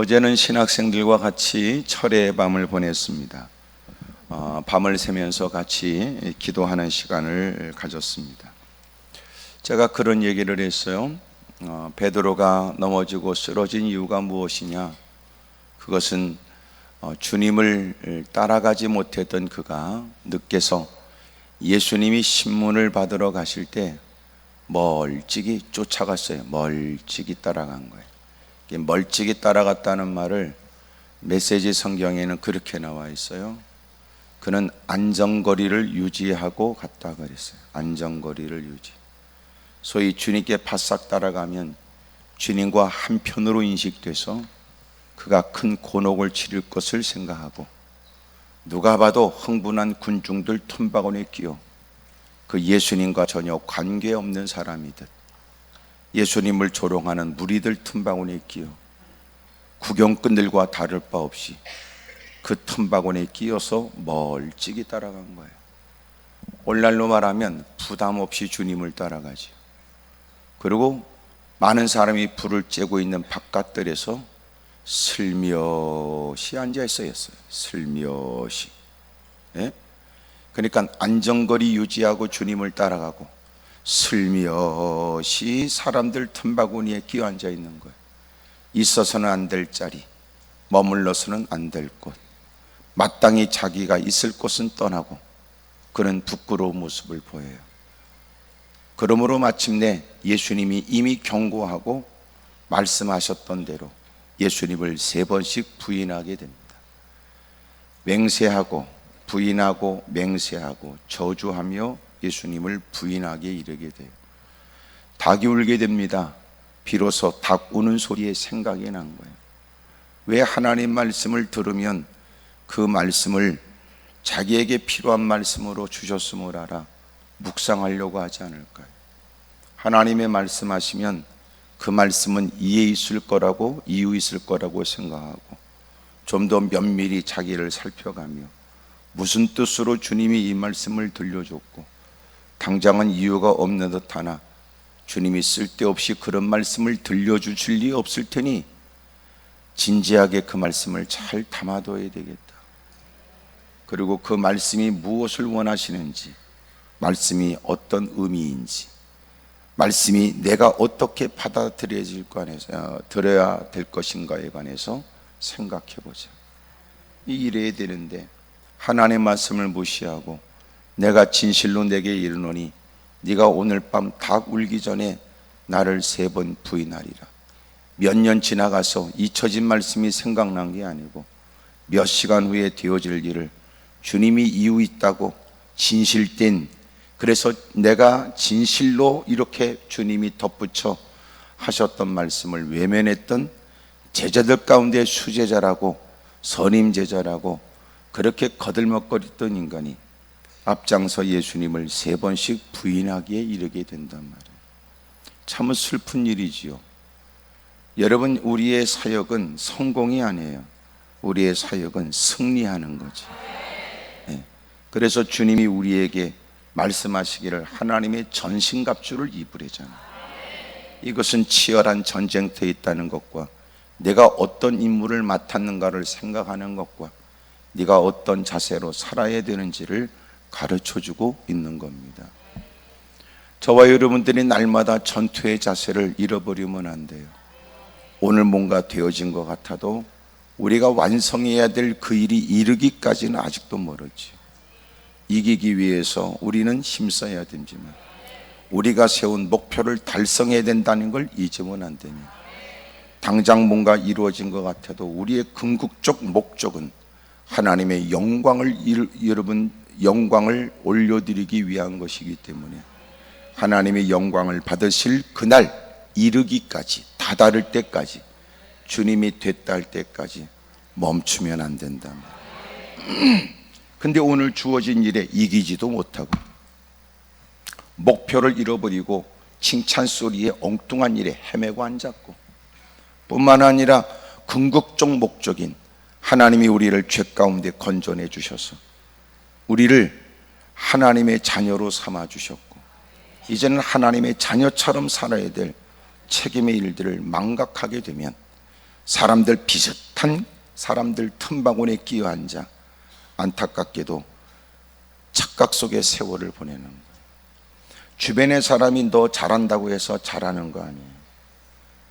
어제는 신학생들과 같이 철의 밤을 보냈습니다. 밤을 새면서 같이 기도하는 시간을 가졌습니다. 제가 그런 얘기를 했어요. 베드로가 넘어지고 쓰러진 이유가 무엇이냐? 그것은 주님을 따라가지 못했던 그가 늦게서 예수님이 신문을 받으러 가실 때 멀찍이 쫓아갔어요. 멀찍이 따라간 거예요. 멀찍이 따라갔다는 말을 메시지 성경에는 그렇게 나와 있어요. 그는 안전거리를 유지하고 갔다 그랬어요. 안전거리를 유지. 소위 주님께 바싹 따라가면 주님과 한편으로 인식돼서 그가 큰 곤혹을 치를 것을 생각하고, 누가 봐도 흥분한 군중들 틈바구니에 끼어 그 예수님과 전혀 관계없는 사람이듯 예수님을 조롱하는 무리들 틈바구니에 끼어 구경꾼들과 다를 바 없이 그 틈바구니에 끼어서 멀찍이 따라간 거예요. 오늘날로 말하면 부담 없이 주님을 따라가죠. 그리고 많은 사람이 불을 쬐고 있는 바깥들에서 슬며시 앉아 있어요. 슬며시. 예? 그러니까 안전거리 유지하고 주님을 따라가고 슬며시 사람들 틈바구니에 끼어 앉아 있는 거예요. 있어서는 안 될 자리, 머물러서는 안 될 곳, 마땅히 자기가 있을 곳은 떠나고 그런 부끄러운 모습을 보여요. 그러므로 마침내 예수님이 이미 경고하고 말씀하셨던 대로 예수님을 3번씩 부인하게 됩니다. 맹세하고 부인하고 맹세하고 저주하며 예수님을 부인하게 이르게 돼요. 닭이 울게 됩니다. 비로소 닭 우는 소리에 생각이 난 거예요. 왜 하나님 말씀을 들으면 그 말씀을 자기에게 필요한 말씀으로 주셨음을 알아 묵상하려고 하지 않을까요? 하나님의 말씀하시면 그 말씀은 이해 있을 거라고, 이유 있을 거라고 생각하고 좀 더 면밀히 자기를 살펴가며 무슨 뜻으로 주님이 이 말씀을 들려줬고, 당장은 이유가 없는 듯 하나 주님이 쓸데없이 그런 말씀을 들려주실 리 없을 테니 진지하게 그 말씀을 잘 담아둬야 되겠다. 그리고 그 말씀이 무엇을 원하시는지, 말씀이 어떤 의미인지, 말씀이 내가 어떻게 들어야 될 것인가에 관해서 생각해 보자. 이래야 되는데 하나님의 말씀을 무시하고 내가 진실로 내게 이르노니 네가 오늘 밤 닭 울기 전에 나를 3번 부인하리라. 몇 년 지나가서 잊혀진 말씀이 생각난 게 아니고 몇 시간 후에 되어질 일을 주님이 이유 있다고 진실된, 그래서 내가 진실로 이렇게 주님이 덧붙여 하셨던 말씀을 외면했던 제자들 가운데 수제자라고 선임 제자라고 그렇게 거들먹거렸던 인간이 앞장서 예수님을 3번씩 부인하기에 이르게 된단 말이에요. 참 슬픈 일이지요. 여러분, 우리의 사역은 성공이 아니에요. 우리의 사역은 승리하는 거죠. 네. 그래서 주님이 우리에게 말씀하시기를 하나님의 전신갑주를 입으래잖아요. 이것은 치열한 전쟁터에 있다는 것과 내가 어떤 임무를 맡았는가를 생각하는 것과 네가 어떤 자세로 살아야 되는지를 가르쳐주고 있는 겁니다. 저와 여러분들이 날마다 전투의 자세를 잃어버리면 안 돼요. 오늘 뭔가 되어진 것 같아도 우리가 완성해야 될 그 일이 이르기까지는 아직도 멀었지. 이기기 위해서 우리는 힘써야 되지만 우리가 세운 목표를 달성해야 된다는 걸 잊으면 안 되냐. 당장 뭔가 이루어진 것 같아도 우리의 궁극적 목적은 하나님의 영광을 올려드리기 위한 것이기 때문에 하나님의 영광을 받으실 그날 이르기까지, 다다를 때까지, 주님이 됐다 할 때까지 멈추면 안 된다. 근데 오늘 주어진 일에 이기지도 못하고 목표를 잃어버리고 칭찬 소리에 엉뚱한 일에 헤매고 앉았고, 뿐만 아니라 궁극적 목적인 하나님이 우리를 죄 가운데 건져내 주셔서 우리를 하나님의 자녀로 삼아 주셨고, 이제는 하나님의 자녀처럼 살아야 될 책임의 일들을 망각하게 되면 사람들 비슷한 사람들 틈바구니에 끼어 앉아 안타깝게도 착각 속의 세월을 보내는 거예요. 주변의 사람이 너 잘한다고 해서 잘하는 거 아니에요.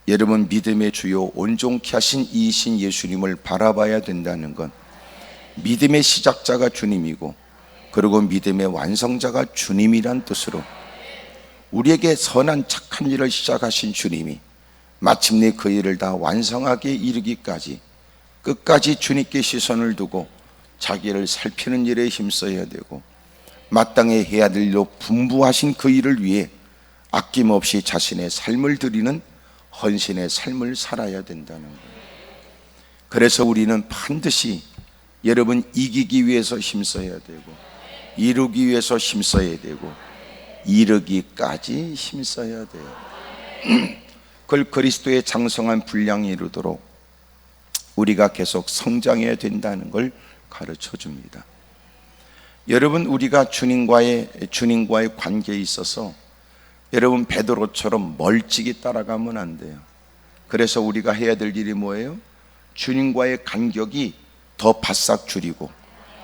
여러분, 믿음의 주요 온전케 하신 이이신 예수님을 바라봐야 된다는 건 믿음의 시작자가 주님이고 그리고 믿음의 완성자가 주님이란 뜻으로 우리에게 선한 착한 일을 시작하신 주님이 마침내 그 일을 다 완성하게 이르기까지 끝까지 주님께 시선을 두고 자기를 살피는 일에 힘써야 되고 마땅히 해야 될 일로 분부하신 그 일을 위해 아낌없이 자신의 삶을 드리는 헌신의 삶을 살아야 된다는 거예요. 그래서 우리는 반드시 여러분 이기기 위해서 힘써야 되고 이루기 위해서 힘써야 되고 이르기까지 힘써야 돼요. 그걸 그리스도의 장성한 분량이 이루도록 우리가 계속 성장해야 된다는 걸 가르쳐 줍니다. 여러분, 우리가 주님과의 관계에 있어서 여러분 베드로처럼 멀찍이 따라가면 안 돼요. 그래서 우리가 해야 될 일이 뭐예요? 주님과의 간격이 더 바싹 줄이고,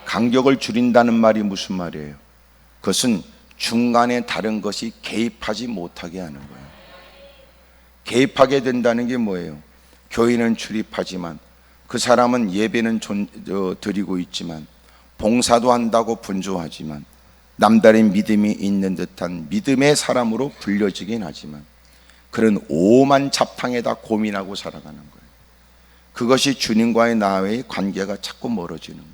간격을 줄인다는 말이 무슨 말이에요? 그것은 중간에 다른 것이 개입하지 못하게 하는 거예요. 개입하게 된다는 게 뭐예요? 교회는 출입하지만 그 사람은 예배는 드리고 있지만 봉사도 한다고 분주하지만 남다른 믿음이 있는 듯한 믿음의 사람으로 불려지긴 하지만 그런 오만 잡탕에다 고민하고 살아가는 거예요. 그것이 주님과의 나의 관계가 자꾸 멀어지는 거예요.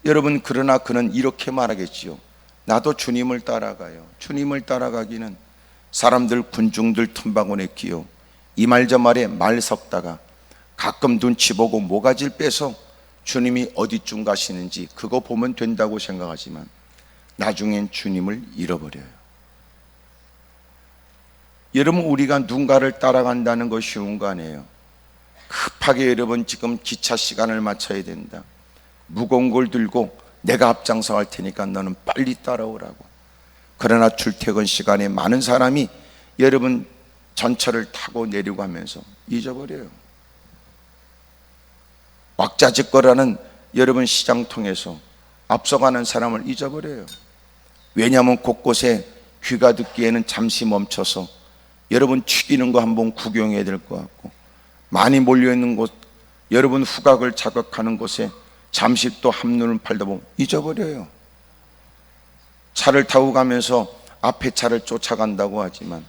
여러분, 그러나 그는 이렇게 말하겠지요. 나도 주님을 따라가요. 주님을 따라가기는 사람들 군중들 틈바구니에 끼어 이 말 저 말에 말 섞다가 가끔 눈치 보고 모가지를 빼서 주님이 어디쯤 가시는지 그거 보면 된다고 생각하지만 나중엔 주님을 잃어버려요. 여러분, 우리가 누군가를 따라간다는 거 쉬운 거 아니에요. 급하게 여러분 지금 기차 시간을 맞춰야 된다. 무거운 걸 들고 내가 앞장서 갈 테니까 너는 빨리 따라오라고. 그러나 출퇴근 시간에 많은 사람이 여러분 전철을 타고 내리고 하면서 잊어버려요. 왁자지껄하는 여러분 시장 통해서 앞서가는 사람을 잊어버려요. 왜냐하면 곳곳에 귀가 듣기에는 잠시 멈춰서 여러분 튀기는 거 한번 구경해야 될 것 같고, 많이 몰려있는 곳, 여러분 후각을 자극하는 곳에 잠시 또 한눈을 팔다 보면 잊어버려요. 차를 타고 가면서 앞에 차를 쫓아간다고 하지만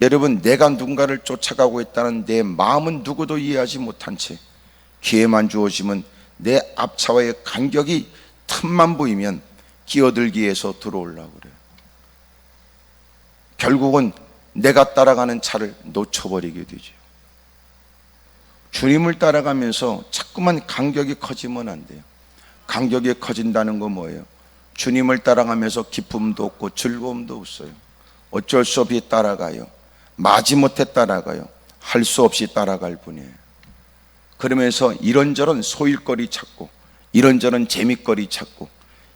여러분, 내가 누군가를 쫓아가고 있다는 내 마음은 누구도 이해하지 못한 채 기회만 주어지면 내 앞차와의 간격이 틈만 보이면 끼어들기 위해서 들어오려고 그래요. 결국은 내가 따라가는 차를 놓쳐버리게 되죠. 주님을 따라가면서 자꾸만 간격이 커지면 안 돼요. 간격이 커진다는 건 뭐예요? 주님을 따라가면서 기쁨도 없고 즐거움도 없어요. 어쩔 수 없이 따라가요. 마지못해 따라가요. 할 수 없이 따라갈 뿐이에요. 그러면서 이런저런 소일거리 찾고 이런저런 재밌거리 찾고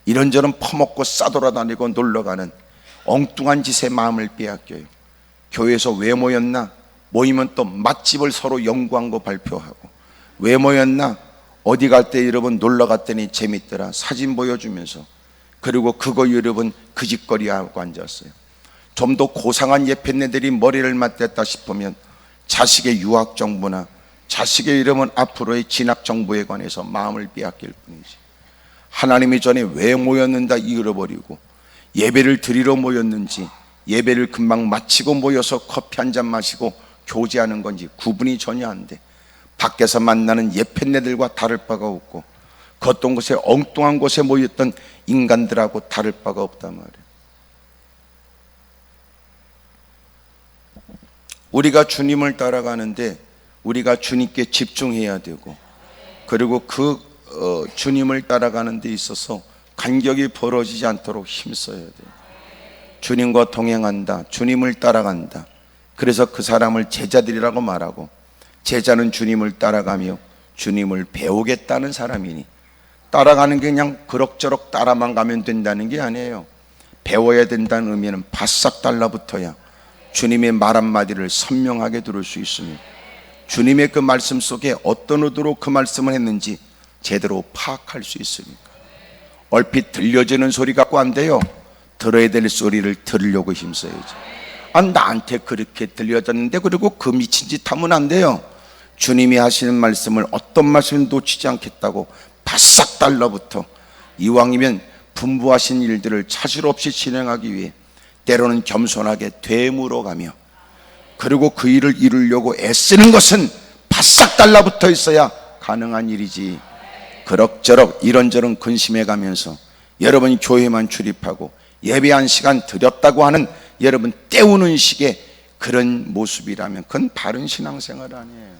이런저런 퍼먹고 싸돌아다니고 놀러가는 엉뚱한 짓에 마음을 빼앗겨요. 교회에서 왜 모였나? 모이면 또 맛집을 서로 연구한 거 발표하고, 왜 모였나? 어디 갈 때 여러분 놀러 갔더니 재밌더라 사진 보여주면서, 그리고 그거 여러분 그 짓거리 하고 앉았어요. 좀 더 고상한 예편네들이 머리를 맞댔다 싶으면 자식의 유학 정보나 자식의 이름은 앞으로의 진학 정보에 관해서 마음을 빼앗길 뿐이지, 하나님이 전에 왜 모였는가 잃어버리고, 예배를 드리러 모였는지 예배를 금방 마치고 모여서 커피 한 잔 마시고 교제하는 건지 구분이 전혀 안 돼. 밖에서 만나는 예편네들과 다를 바가 없고 겉돈 곳에 엉뚱한 곳에 모였던 인간들하고 다를 바가 없단 말이에요. 우리가 주님을 따라가는데 우리가 주님께 집중해야 되고, 그리고 주님을 따라가는 데 있어서 간격이 벌어지지 않도록 힘써야 돼요. 주님과 동행한다, 주님을 따라간다. 그래서 그 사람을 제자들이라고 말하고, 제자는 주님을 따라가며 주님을 배우겠다는 사람이니, 따라가는 게 그냥 그럭저럭 따라만 가면 된다는 게 아니에요. 배워야 된다는 의미는 바싹 달라붙어야 주님의 말 한마디를 선명하게 들을 수 있으며 주님의 그 말씀 속에 어떤 의도로 그 말씀을 했는지 제대로 파악할 수 있으니까. 얼핏 들려지는 소리 갖고 안 돼요. 들어야 될 소리를 들으려고 힘써야죠. 나한테 그렇게 들려졌는데 그리고 그 미친 짓 하면 안 돼요. 주님이 하시는 말씀을 어떤 말씀을 놓치지 않겠다고 바싹 달라붙어 이왕이면 분부하신 일들을 차질 없이 진행하기 위해 때로는 겸손하게 되물어가며, 그리고 그 일을 이루려고 애쓰는 것은 바싹 달라붙어 있어야 가능한 일이지, 그럭저럭 이런저런 근심해 가면서 여러분 교회만 출입하고 예배 한 시간 드렸다고 하는 여러분 때우는 식의 그런 모습이라면 그건 바른 신앙생활 아니에요.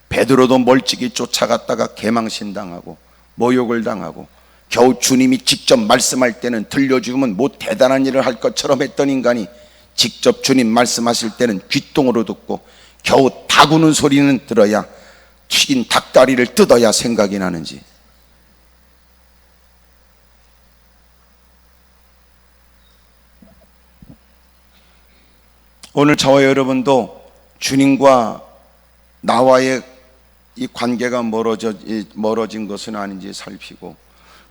베드로도 멀찍이 쫓아갔다가 개망신당하고 모욕을 당하고 겨우 주님이 직접 말씀할 때는 들려주면 뭐 대단한 일을 할 것처럼 했던 인간이 직접 주님 말씀하실 때는 귓등으로 듣고 겨우 닭 우는 소리는 들어야, 튀긴 닭다리를 뜯어야 생각이 나는지. 오늘 저와 여러분도 주님과 나와의 이 관계가 멀어진 것은 아닌지 살피고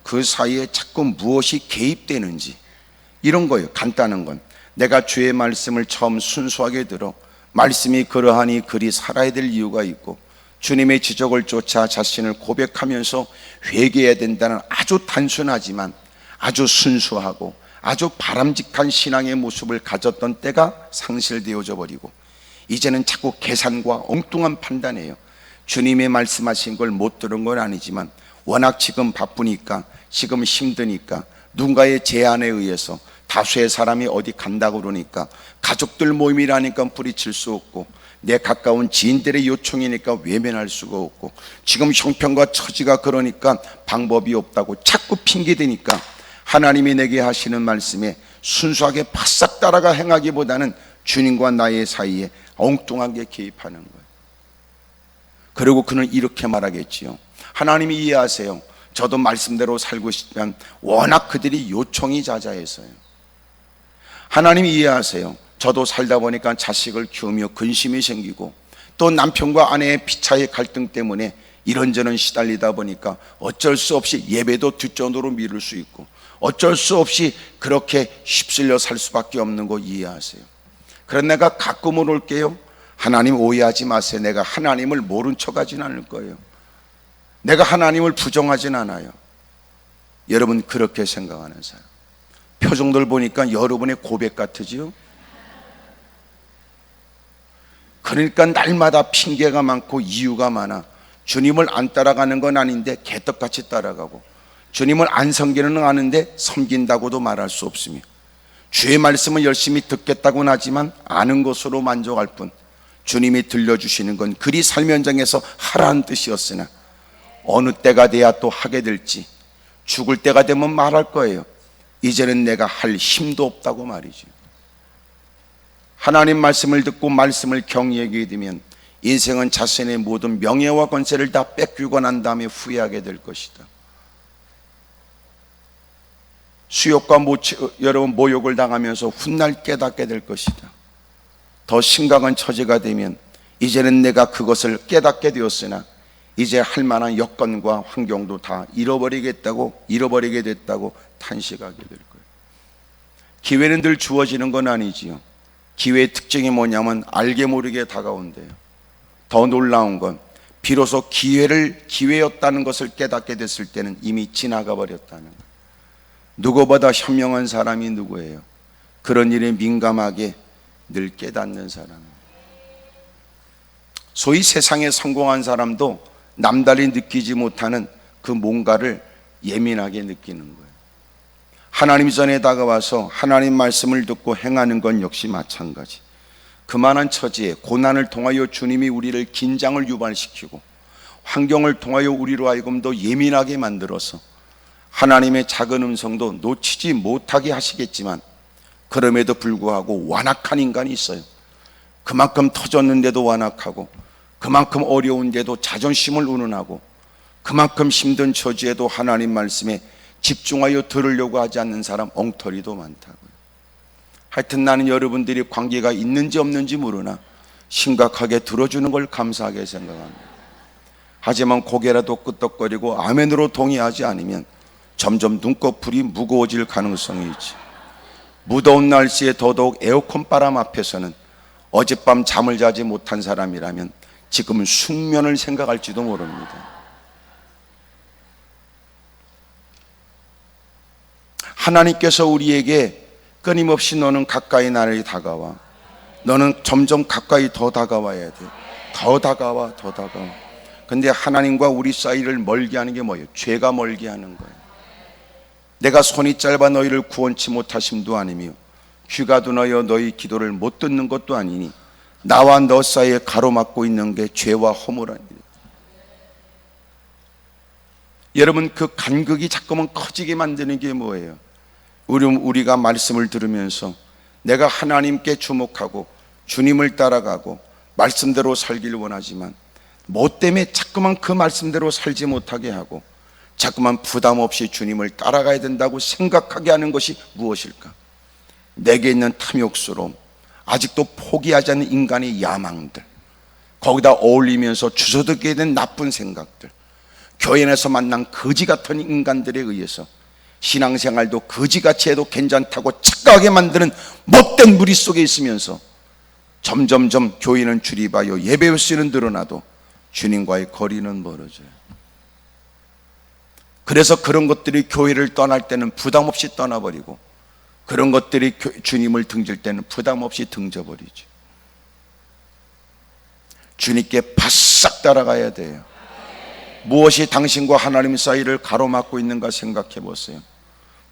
그 사이에 자꾸 무엇이 개입되는지, 이런 거예요. 간단한 건 내가 주의 말씀을 처음 순수하게 들어 말씀이 그러하니 그리 살아야 될 이유가 있고 주님의 지적을 쫓아 자신을 고백하면서 회개해야 된다는 아주 단순하지만 아주 순수하고 아주 바람직한 신앙의 모습을 가졌던 때가 상실되어져 버리고 이제는 자꾸 계산과 엉뚱한 판단이에요. 주님의 말씀하신 걸 못 들은 건 아니지만 워낙 지금 바쁘니까, 지금 힘드니까, 누군가의 제안에 의해서 다수의 사람이 어디 간다고 그러니까, 가족들 모임이라니까 뿌리칠 수 없고, 내 가까운 지인들의 요청이니까 외면할 수가 없고, 지금 형편과 처지가 그러니까 방법이 없다고 자꾸 핑계대니까 하나님이 내게 하시는 말씀에 순수하게 바싹 따라가 행하기보다는 주님과 나의 사이에 엉뚱하게 개입하는 거예요. 그리고 그는 이렇게 말하겠지요. 하나님이 이해하세요. 저도 말씀대로 살고 싶지만 워낙 그들이 요청이 자자해서요. 하나님이 이해하세요. 저도 살다 보니까 자식을 키우며 근심이 생기고 또 남편과 아내의 피차의 갈등 때문에 이런저런 시달리다 보니까 어쩔 수 없이 예배도 뒷전으로 미룰 수 있고 어쩔 수 없이 그렇게 휩쓸려 살 수밖에 없는 거 이해하세요. 그런 내가 가끔은 올게요. 하나님 오해하지 마세요. 내가 하나님을 모른 척 하진 않을 거예요. 내가 하나님을 부정하진 않아요. 여러분 그렇게 생각하는 사람, 표정들 보니까 여러분의 고백 같으지요? 그러니까 날마다 핑계가 많고 이유가 많아. 주님을 안 따라가는 건 아닌데 개떡같이 따라가고, 주님을 안 섬기는 건 아는데 섬긴다고도 말할 수 없으며, 주의 말씀을 열심히 듣겠다고는 하지만 아는 것으로 만족할 뿐 주님이 들려주시는 건 그리 삶 현장에서 하라는 뜻이었으나 어느 때가 돼야 또 하게 될지, 죽을 때가 되면 말할 거예요. 이제는 내가 할 힘도 없다고 말이죠. 하나님 말씀을 듣고 말씀을 경외하게 되면 인생은 자신의 모든 명예와 권세를 다 뺏기고 난 다음에 후회하게 될 것이다. 수욕과 여러분 모욕을 당하면서 훗날 깨닫게 될 것이다. 더 심각한 처지가 되면 이제는 내가 그것을 깨닫게 되었으나 이제 할 만한 여건과 환경도 다 잃어버리게 됐다고 탄식하게 될 거예요. 기회는 늘 주어지는 건 아니지요. 기회의 특징이 뭐냐면 알게 모르게 다가온대요. 더 놀라운 건 비로소 기회였다는 것을 깨닫게 됐을 때는 이미 지나가 버렸다는 거예요. 누구보다 현명한 사람이 누구예요? 그런 일에 민감하게 늘 깨닫는 사람. 소위 세상에 성공한 사람도 남달리 느끼지 못하는 그 뭔가를 예민하게 느끼는 거예요. 하나님 전에 다가와서 하나님 말씀을 듣고 행하는 건 역시 마찬가지. 그만한 처지에 고난을 통하여 주님이 우리를 긴장을 유발시키고 환경을 통하여 우리로 하여금 더 예민하게 만들어서 하나님의 작은 음성도 놓치지 못하게 하시겠지만, 그럼에도 불구하고 완악한 인간이 있어요. 그만큼 터졌는데도 완악하고, 그만큼 어려운데도 자존심을 운운하고, 그만큼 힘든 처지에도 하나님 말씀에 집중하여 들으려고 하지 않는 사람 엉터리도 많다고요. 하여튼 나는 여러분들이 관계가 있는지 없는지 모르나 심각하게 들어주는 걸 감사하게 생각합니다. 하지만 고개라도 끄덕거리고 아멘으로 동의하지 않으면 점점 눈꺼풀이 무거워질 가능성이 있지. 무더운 날씨에 더더욱 에어컨 바람 앞에서는 어젯밤 잠을 자지 못한 사람이라면 지금은 숙면을 생각할지도 모릅니다. 하나님께서 우리에게 끊임없이 너는 가까이 나를 다가와, 너는 점점 가까이 더 다가와야 돼. 더 다가와, 더 다가와. 근데 하나님과 우리 사이를 멀게 하는 게 뭐예요? 죄가 멀게 하는 거예요. 내가 손이 짧아 너희를 구원치 못하심도 아니며 귀가 둔하여 너희 기도를 못 듣는 것도 아니니 나와 너 사이에 가로막고 있는 게 죄와 허물하니라. 여러분, 그 간극이 자꾸만 커지게 만드는 게 뭐예요? 우리가 말씀을 들으면서 내가 하나님께 주목하고 주님을 따라가고 말씀대로 살기를 원하지만 뭐 때문에 자꾸만 그 말씀대로 살지 못하게 하고 자꾸만 부담 없이 주님을 따라가야 된다고 생각하게 하는 것이 무엇일까? 내게 있는 탐욕스러움, 아직도 포기하지 않는 인간의 야망들, 거기다 어울리면서 주워듣게 된 나쁜 생각들, 교회 안에서 만난 거지 같은 인간들에 의해서 신앙생활도 거지같이 해도 괜찮다고 착각하게 만드는 못된 무리 속에 있으면서 점점점 교회는 출입하여 예배 횟수는 늘어나도 주님과의 거리는 멀어져요. 그래서 그런 것들이 교회를 떠날 때는 부담 없이 떠나버리고 그런 것들이 주님을 등질 때는 부담 없이 등져버리죠. 주님께 바싹 따라가야 돼요. 무엇이 당신과 하나님 사이를 가로막고 있는가 생각해 보세요.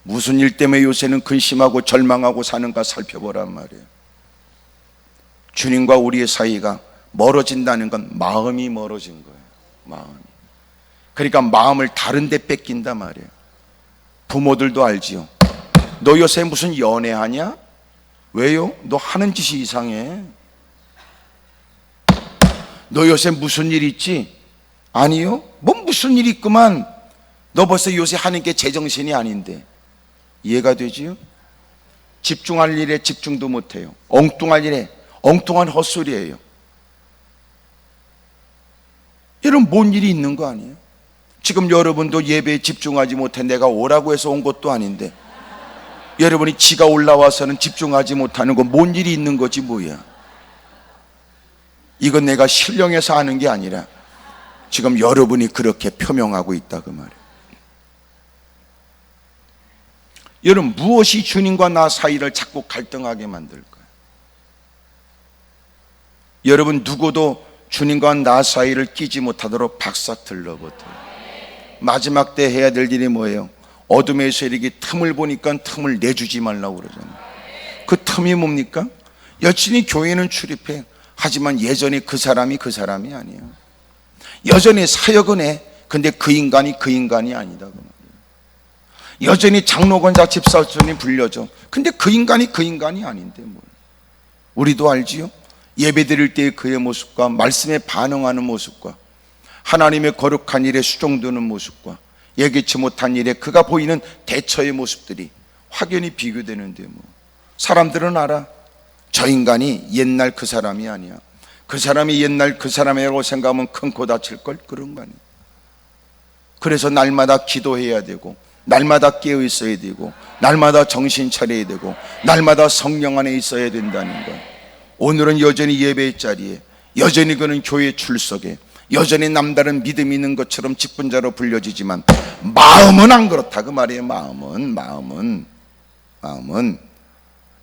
무슨 일 때문에 요새는 근심하고 절망하고 사는가 살펴보란 말이에요. 주님과 우리의 사이가 멀어진다는 건 마음이 멀어진 거예요. 마음이. 그러니까 마음을 다른 데 뺏긴단 말이에요. 부모들도 알지요. 너 요새 무슨 연애하냐? 왜요? 너 하는 짓이 이상해. 너 요새 무슨 일 있지? 아니요? 뭐 무슨 일 있구만. 너 벌써 요새 하는 게 제정신이 아닌데. 이해가 되지요? 집중할 일에 집중도 못해요. 엉뚱할 일에 엉뚱한 헛소리예요. 이런 뭔 일이 있는 거 아니에요? 지금 여러분도 예배에 집중하지 못해 내가 오라고 해서 온 것도 아닌데 여러분이 지가 올라와서는 집중하지 못하는 거 뭔 일이 있는 거지 뭐야. 이건 내가 신령해서 하는 게 아니라 지금 여러분이 그렇게 표명하고 있다 그 말이에요. 여러분, 무엇이 주님과 나 사이를 자꾸 갈등하게 만들까요? 여러분, 누구도 주님과 나 사이를 끼지 못하도록 박싹 들러붙어요. 마지막 때 해야 될 일이 뭐예요? 어둠에서 이렇게 틈을 보니까 틈을 내주지 말라고 그러잖아요. 그 틈이 뭡니까? 여전히 교회는 출입해. 하지만 예전에 그 사람이 아니에요. 여전히 사역은 해. 근데 그 인간이 아니다 그 말이에요. 여전히 장로권자 집사촌이 불려줘. 근데 그 인간이 아닌데 뭘. 우리도 알지요? 예배 드릴 때의 그의 모습과 말씀에 반응하는 모습과 하나님의 거룩한 일에 수종드는 모습과 예기치 못한 일에 그가 보이는 대처의 모습들이 확연히 비교되는데 뭐. 사람들은 알아. 저 인간이 옛날 그 사람이 아니야. 그 사람이 옛날 그 사람이라고 생각하면 큰 코 다칠걸? 그런 거 아니야. 그래서 날마다 기도해야 되고 날마다 깨어 있어야 되고 날마다 정신 차려야 되고 날마다 성령 안에 있어야 된다는 거야. 오늘은 여전히 예배의 자리에, 여전히 그는 교회 출석에, 여전히 남다른 믿음이 있는 것처럼 직분자로 불려지지만 마음은 안 그렇다 그 말이에요. 마음은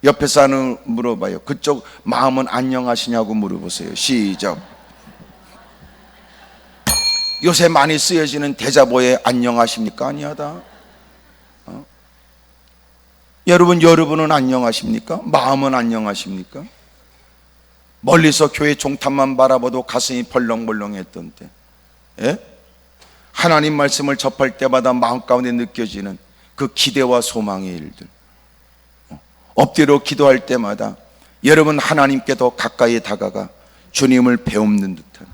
옆에 사는 물어봐요. 그쪽 마음은 안녕하시냐고 물어보세요. 시작. 요새 많이 쓰여지는 대자보에 안녕하십니까? 아니하다. 여러분은 안녕하십니까? 마음은 안녕하십니까? 멀리서 교회 종탑만 바라봐도 가슴이 벌렁벌렁했던 때, 예? 하나님 말씀을 접할 때마다 마음 가운데 느껴지는 그 기대와 소망의 일들, 엎드려 기도할 때마다 여러분 하나님께 더 가까이 다가가 주님을 배움는 듯한,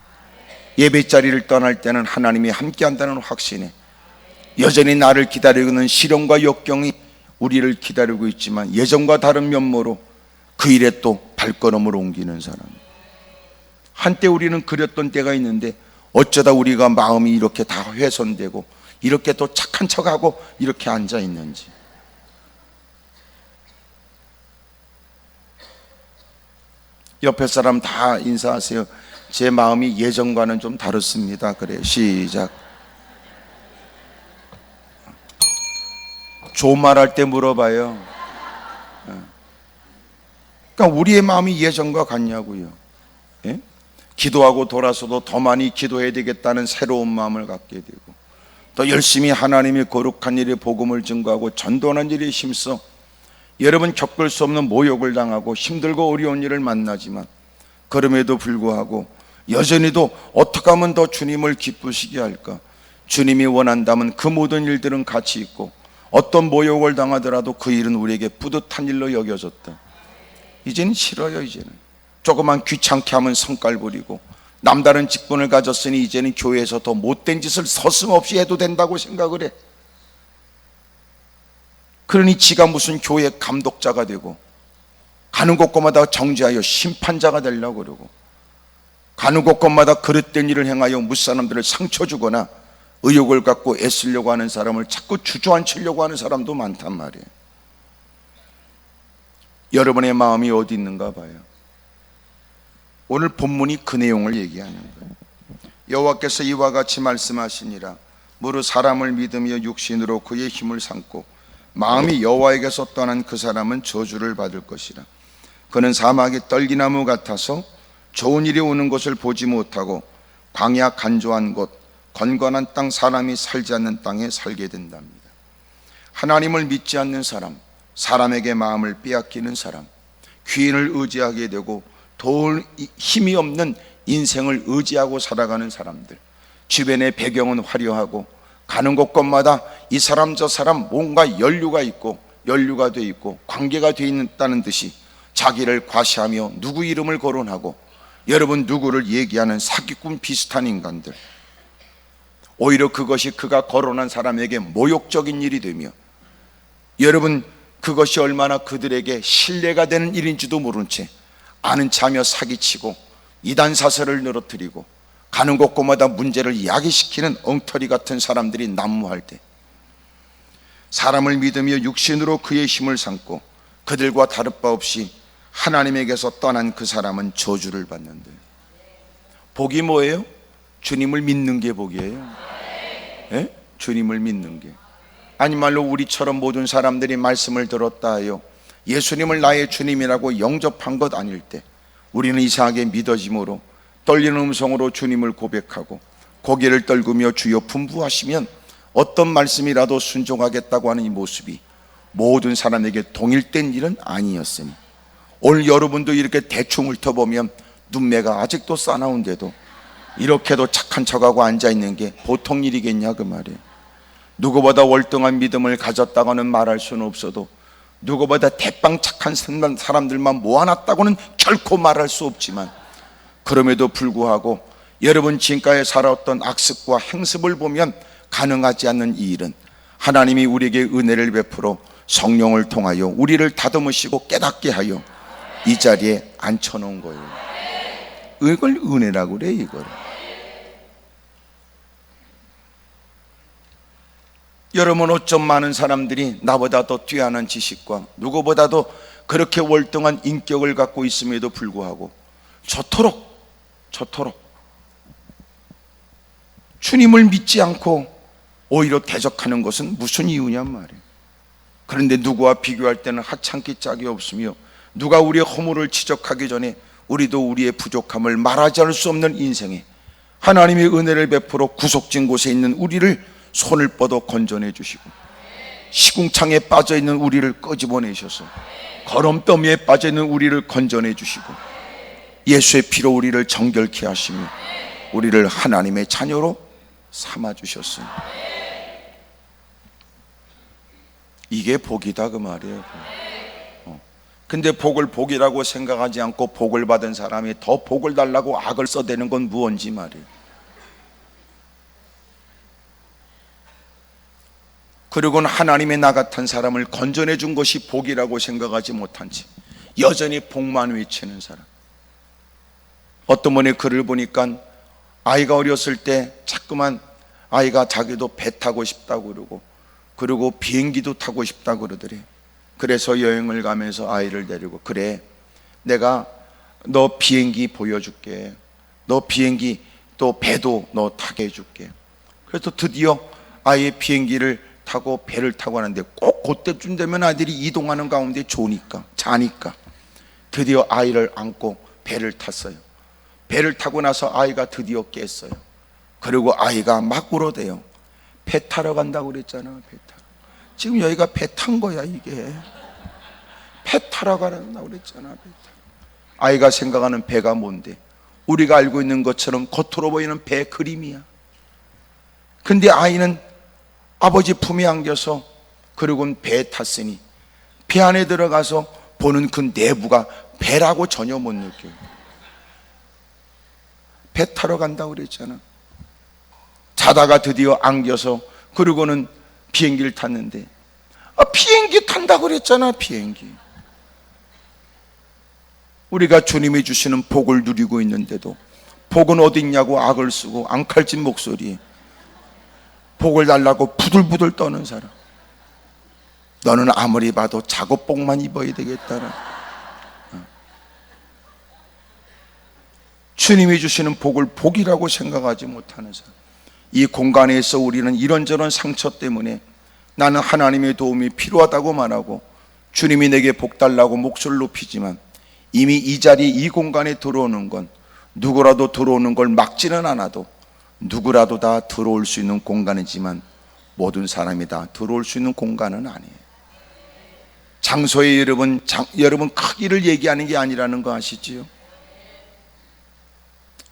예배 자리를 떠날 때는 하나님이 함께한다는 확신에 여전히 나를 기다리고 있는 시련과 역경이 우리를 기다리고 있지만 예전과 다른 면모로 그 일에 또 발걸음을 옮기는 사람. 한때 우리는 그랬던 때가 있는데 어쩌다 우리가 마음이 이렇게 다 훼손되고 이렇게 또 착한 척하고 이렇게 앉아 있는지. 옆에 사람 다 인사하세요. 제 마음이 예전과는 좀 다릅니다. 그래, 시작. 조말할 때 물어봐요. 그러니까 우리의 마음이 예전과 같냐고요. 예? 기도하고 돌아서도 더 많이 기도해야 되겠다는 새로운 마음을 갖게 되고, 또 열심히 하나님의 거룩한 일에 복음을 증거하고 전도하는 일에 힘써 여러분 겪을 수 없는 모욕을 당하고 힘들고 어려운 일을 만나지만 그럼에도 불구하고 여전히도 어떻게 하면 더 주님을 기쁘시게 할까? 주님이 원한다면 그 모든 일들은 가치 있고 어떤 모욕을 당하더라도 그 일은 우리에게 뿌듯한 일로 여겨졌다. 이제는 싫어요. 이제는 조금만 귀찮게 하면 성깔 부리고 남다른 직분을 가졌으니 이제는 교회에서 더 못된 짓을 서슴없이 해도 된다고 생각을 해. 그러니 지가 무슨 교회 감독자가 되고 가는 곳곳마다 정죄하여 심판자가 되려고 그러고 가는 곳곳마다 그릇된 일을 행하여 무사람들을 상처 주거나 의욕을 갖고 애쓰려고 하는 사람을 자꾸 주저앉히려고 하는 사람도 많단 말이에요. 여러분의 마음이 어디 있는가 봐요. 오늘 본문이 그 내용을 얘기하는 거예요. 여호와께서 이와 같이 말씀하시니라. 무릇 사람을 믿으며 육신으로 그의 힘을 삼고 마음이 여호와에게서 떠난 그 사람은 저주를 받을 것이라. 그는 사막의 떨기나무 같아서 좋은 일이 오는 것을 보지 못하고 광야 간조한 곳 건건한 땅 사람이 살지 않는 땅에 살게 된답니다. 하나님을 믿지 않는 사람, 사람에게 마음을 빼앗기는 사람, 귀인을 의지하게 되고 도울 힘이 없는 인생을 의지하고 살아가는 사람들, 주변의 배경은 화려하고 가는 곳곳마다 이 사람 저 사람 뭔가 연류가 있고 연류가 돼 있고 관계가 돼 있다는 듯이 자기를 과시하며 누구 이름을 거론하고 여러분 누구를 얘기하는 사기꾼 비슷한 인간들, 오히려 그것이 그가 거론한 사람에게 모욕적인 일이 되며 여러분 그것이 얼마나 그들에게 신뢰가 되는 일인지도 모른 채 아는 체하며 사기치고 이단사설을 늘어뜨리고 가는 곳곳마다 문제를 야기시키는 엉터리 같은 사람들이 난무할 때 사람을 믿으며 육신으로 그의 힘을 삼고 그들과 다를 바 없이 하나님에게서 떠난 그 사람은 저주를 받는데, 복이 뭐예요? 주님을 믿는 게 복이에요. 예? 주님을 믿는 게. 아니 말로 우리처럼 모든 사람들이 말씀을 들었다 하여 예수님을 나의 주님이라고 영접한 것 아닐 때 우리는 이상하게 믿어짐으로 떨리는 음성으로 주님을 고백하고 고개를 떨구며 주여 분부하시면 어떤 말씀이라도 순종하겠다고 하는 이 모습이 모든 사람에게 동일된 일은 아니었으니 오늘 여러분도 이렇게 대충 훑어보면 눈매가 아직도 싸나운데도 이렇게도 착한 척하고 앉아있는 게 보통 일이겠냐 그 말이에요. 누구보다 월등한 믿음을 가졌다고는 말할 수는 없어도 누구보다 대빵 착한 사람들만 모아놨다고는 결코 말할 수 없지만 그럼에도 불구하고 여러분 지금까지 살아왔던 악습과 행습을 보면 가능하지 않는 이 일은 하나님이 우리에게 은혜를 베풀어 성령을 통하여 우리를 다듬으시고 깨닫게 하여 이 자리에 앉혀놓은 거예요. 이걸 은혜라고 그래. 이걸 여러분 어쩜 많은 사람들이 나보다 더 뛰어난 지식과 누구보다도 그렇게 월등한 인격을 갖고 있음에도 불구하고 저토록 주님을 믿지 않고 오히려 대적하는 것은 무슨 이유냔 말이에요. 그런데 누구와 비교할 때는 하찮기 짝이 없으며 누가 우리의 허물을 지적하기 전에 우리도 우리의 부족함을 말하지 않을 수 없는 인생에 하나님의 은혜를 베풀어 구속진 곳에 있는 우리를 손을 뻗어 건져내 주시고 시궁창에 빠져있는 우리를 끄집어내셔서 거름더미에 빠져있는 우리를 건져내 주시고 예수의 피로 우리를 정결케 하시며 우리를 하나님의 자녀로 삼아주셨으니 이게 복이다 그 말이에요. 근데 복을 복이라고 생각하지 않고 복을 받은 사람이 더 복을 달라고 악을 써대는 건 무언지 말이에요. 그리고는 하나님의 나 같은 사람을 건져내 준 것이 복이라고 생각하지 못한 채 여전히 복만 외치는 사람, 어떤 분의 글을 보니까 아이가 어렸을 때 자꾸만 아이가 자기도 배 타고 싶다고 그러고, 그리고 비행기도 타고 싶다고 그러더래. 그래서 여행을 가면서 아이를 데리고, 그래, 내가 너 비행기 보여줄게. 너 비행기 또 배도 너 타게 해줄게. 그래서 드디어 아이의 비행기를 타고 배를 타고 하는데, 꼭 그때쯤 되면 아이들이 이동하는 가운데 좋으니까, 자니까 드디어 아이를 안고 배를 탔어요. 배를 타고 나서 아이가 드디어 깼어요. 그리고 아이가 막 울어대요. 배 타러 간다고 그랬잖아. 배 타러. 지금 여기가 배 탄 거야. 이게 배 타러 가란다고 그랬잖아. 배 타러. 아이가 생각하는 배가 뭔데? 우리가 알고 있는 것처럼 겉으로 보이는 배 그림이야. 근데 아이는 아버지 품에 안겨서, 그리고는 배에 탔으니 배 안에 들어가서 보는 그 내부가 배라고 전혀 못 느껴요. 배 타러 간다고 그랬잖아. 자다가 드디어 안겨서, 그리고는 비행기를 탔는데, 비행기 탄다고 그랬잖아. 비행기. 우리가 주님이 주시는 복을 누리고 있는데도 복은 어디 있냐고 악을 쓰고 앙칼진 목소리에 복을 달라고 부들부들 떠는 사람. 너는 아무리 봐도 작업복만 입어야 되겠다라. 주님이 주시는 복을 복이라고 생각하지 못하는 사람. 이 공간에서 우리는 이런저런 상처 때문에 나는 하나님의 도움이 필요하다고 말하고 주님이 내게 복 달라고 목소리를 높이지만, 이미 이 자리, 이 공간에 들어오는 건 누구라도 들어오는 걸 막지는 않아도 누구라도 다 들어올 수 있는 공간이지만, 모든 사람이 다 들어올 수 있는 공간은 아니에요. 장소의 여러분 크기를 얘기하는 게 아니라는 거 아시지요?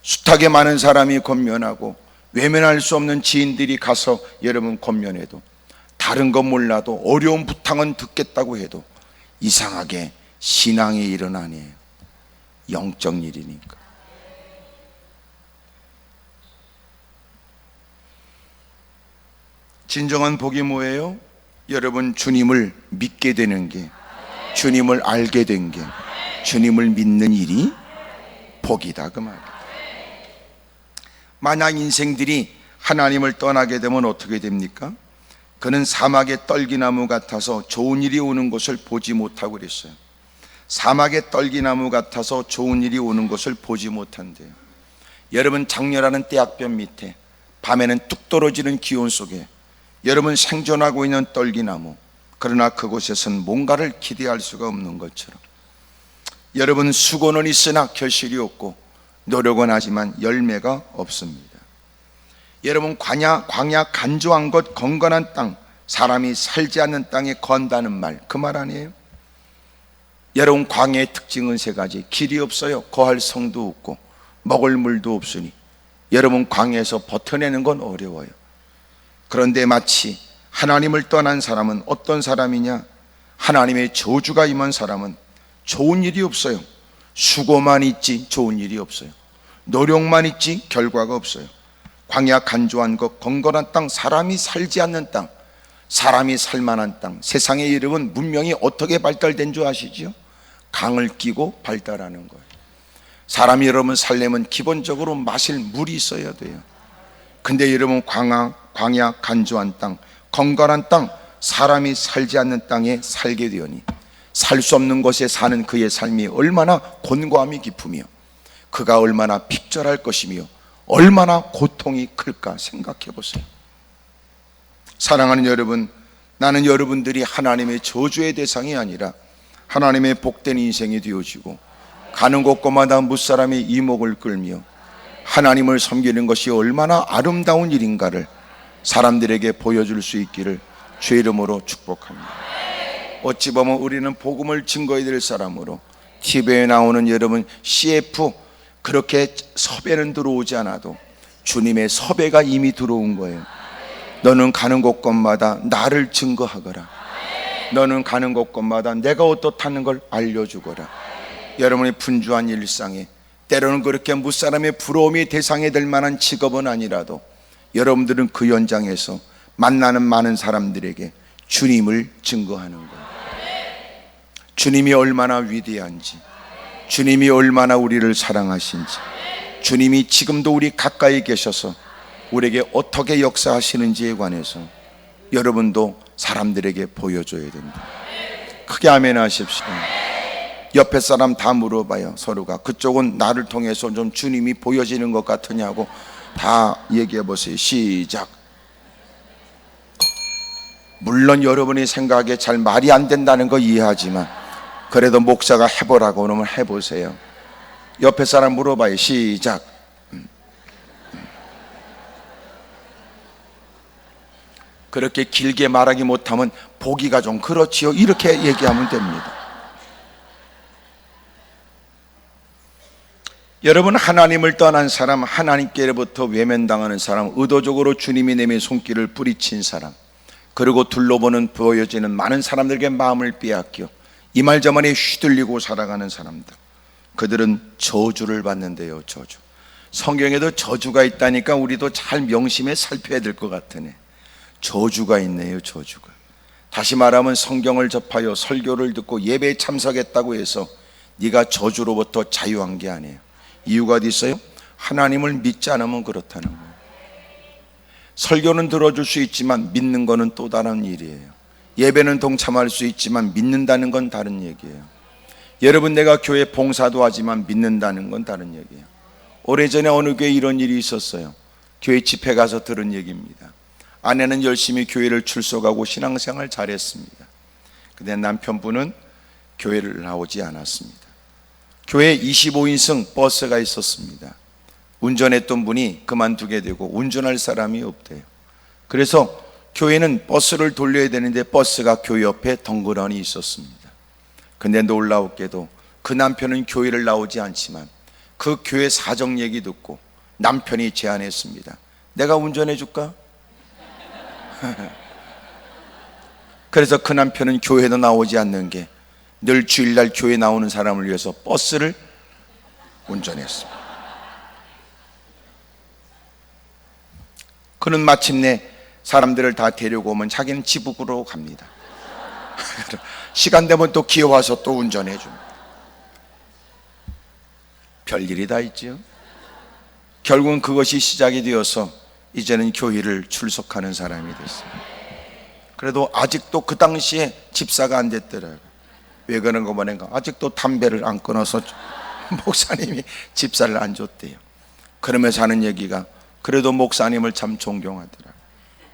숱하게 많은 사람이 권면하고 외면할 수 없는 지인들이 가서 여러분 권면해도, 다른 건 몰라도 어려운 부탁은 듣겠다고 해도 이상하게 신앙의 일은 아니에요. 영적 일이니까. 진정한 복이 뭐예요? 여러분, 주님을 믿게 되는 게, 주님을 알게 된 게, 주님을 믿는 일이 복이다, 그 말이에요. 만약 인생들이 하나님을 떠나게 되면 어떻게 됩니까? 그는 사막의 떨기나무 같아서 좋은 일이 오는 것을 보지 못하고 그랬어요. 사막의 떨기나무 같아서 좋은 일이 오는 것을 보지 못한대요. 여러분, 장렬하는 떼약볕 밑에 밤에는 뚝 떨어지는 기온 속에 여러분 생존하고 있는 떨기나무, 그러나 그곳에선 뭔가를 기대할 수가 없는 것처럼, 여러분 수고는 있으나 결실이 없고 노력은 하지만 열매가 없습니다. 여러분, 광야 간조한 것 건건한 땅, 사람이 살지 않는 땅에 건다는 말, 그 말 아니에요? 여러분, 광야의 특징은 세 가지. 길이 없어요. 거할 성도 없고 먹을 물도 없으니 여러분 광야에서 버텨내는 건 어려워요. 그런데 마치 하나님을 떠난 사람은 어떤 사람이냐? 하나님의 저주가 임한 사람은 좋은 일이 없어요. 수고만 있지 좋은 일이 없어요. 노력만 있지 결과가 없어요. 광야 간조한 것 건건한 땅, 사람이 살지 않는 땅, 사람이 살만한 땅. 세상의 이름은 문명이 어떻게 발달된 줄 아시죠? 강을 끼고 발달하는 거예요. 사람이 여러분 살려면 기본적으로 마실 물이 있어야 돼요. 근데 여러분 광야 간조한 땅, 건건한 땅, 사람이 살지 않는 땅에 살게 되오니 살 수 없는 곳에 사는 그의 삶이 얼마나 곤고함이 깊으며 그가 얼마나 핍절할 것이며 얼마나 고통이 클까 생각해 보세요. 사랑하는 여러분, 나는 여러분들이 하나님의 저주의 대상이 아니라 하나님의 복된 인생이 되어지고 가는 곳곳마다 무사람의 이목을 끌며 하나님을 섬기는 것이 얼마나 아름다운 일인가를 사람들에게 보여줄 수 있기를 주의 이름으로 축복합니다. 어찌 보면 우리는 복음을 증거해야 될 사람으로 TV에 나오는 여러분 CF 그렇게 섭외는 들어오지 않아도 주님의 섭외가 이미 들어온 거예요. 너는 가는 곳곳마다 나를 증거하거라. 너는 가는 곳곳마다 내가 어떻다는 걸 알려주거라. 여러분의 분주한 일상에 때로는 그렇게 무사람의 부러움이 대상이 될 만한 직업은 아니라도 여러분들은 그 현장에서 만나는 많은 사람들에게 주님을 증거하는 거예요. 주님이 얼마나 위대한지, 주님이 얼마나 우리를 사랑하신지, 주님이 지금도 우리 가까이 계셔서 우리에게 어떻게 역사하시는지에 관해서 여러분도 사람들에게 보여줘야 된다. 크게 아멘 하십시오. 옆에 사람 다 물어봐요. 서로가 그쪽은 나를 통해서 좀 주님이 보여지는 것 같으냐고 다 얘기해 보세요. 시작. 물론 여러분이 생각에 잘 말이 안 된다는 거 이해하지만 그래도 목사가 해보라고 그러면 해보세요. 옆에 사람 물어봐요. 시작. 그렇게 길게 말하기 못하면 보기가 좀 그렇지요, 이렇게 얘기하면 됩니다. 여러분, 하나님을 떠난 사람, 하나님께로부터 외면당하는 사람, 의도적으로 주님이 내민 손길을 뿌리친 사람, 그리고 둘러보는 보여지는 많은 사람들에게 마음을 빼앗겨 이말저말에 휘둘리고 살아가는 사람들, 그들은 저주를 받는데요. 저주. 성경에도 저주가 있다니까 우리도 잘 명심해 살펴야 될 것 같으네. 저주가 있네요. 저주가. 다시 말하면 성경을 접하여 설교를 듣고 예배에 참석했다고 해서 네가 저주로부터 자유한 게 아니에요. 이유가 어디 있어요? 하나님을 믿지 않으면 그렇다는 거예요. 설교는 들어줄 수 있지만 믿는 거는 또 다른 일이에요. 예배는 동참할 수 있지만 믿는다는 건 다른 얘기예요. 여러분, 내가 교회 봉사도 하지만 믿는다는 건 다른 얘기예요. 오래전에 어느 교회에 이런 일이 있었어요. 교회 집회 가서 들은 얘기입니다. 아내는 열심히 교회를 출석하고 신앙생활 잘했습니다. 근데 남편분은 교회를 나오지 않았습니다. 교회에 25인승 버스가 있었습니다. 운전했던 분이 그만두게 되고 운전할 사람이 없대요. 그래서 교회는 버스를 돌려야 되는데 버스가 교회 옆에 덩그러니 있었습니다. 근데 놀라웠게도 그 남편은 교회를 나오지 않지만 그 교회 사정 얘기 듣고 남편이 제안했습니다. 내가 운전해 줄까? 그래서 그 남편은 교회도 나오지 않는 게 늘 주일날 교회 나오는 사람을 위해서 버스를 운전했습니다. 그는 마침내 사람들을 다 데리고 오면 자기는 지북으로 갑니다. 시간 되면 또 기어와서 또 운전해 줍니다. 별일이 다 있죠. 결국은 그것이 시작이 되어서 이제는 교회를 출석하는 사람이 됐어요. 그래도 아직도 그 당시에 집사가 안 됐더라고요. 왜 그런 거 보니까 아직도 담배를 안 끊어서 목사님이 집사를 안 줬대요. 그러면서 하는 얘기가 그래도 목사님을 참 존경하더라고요.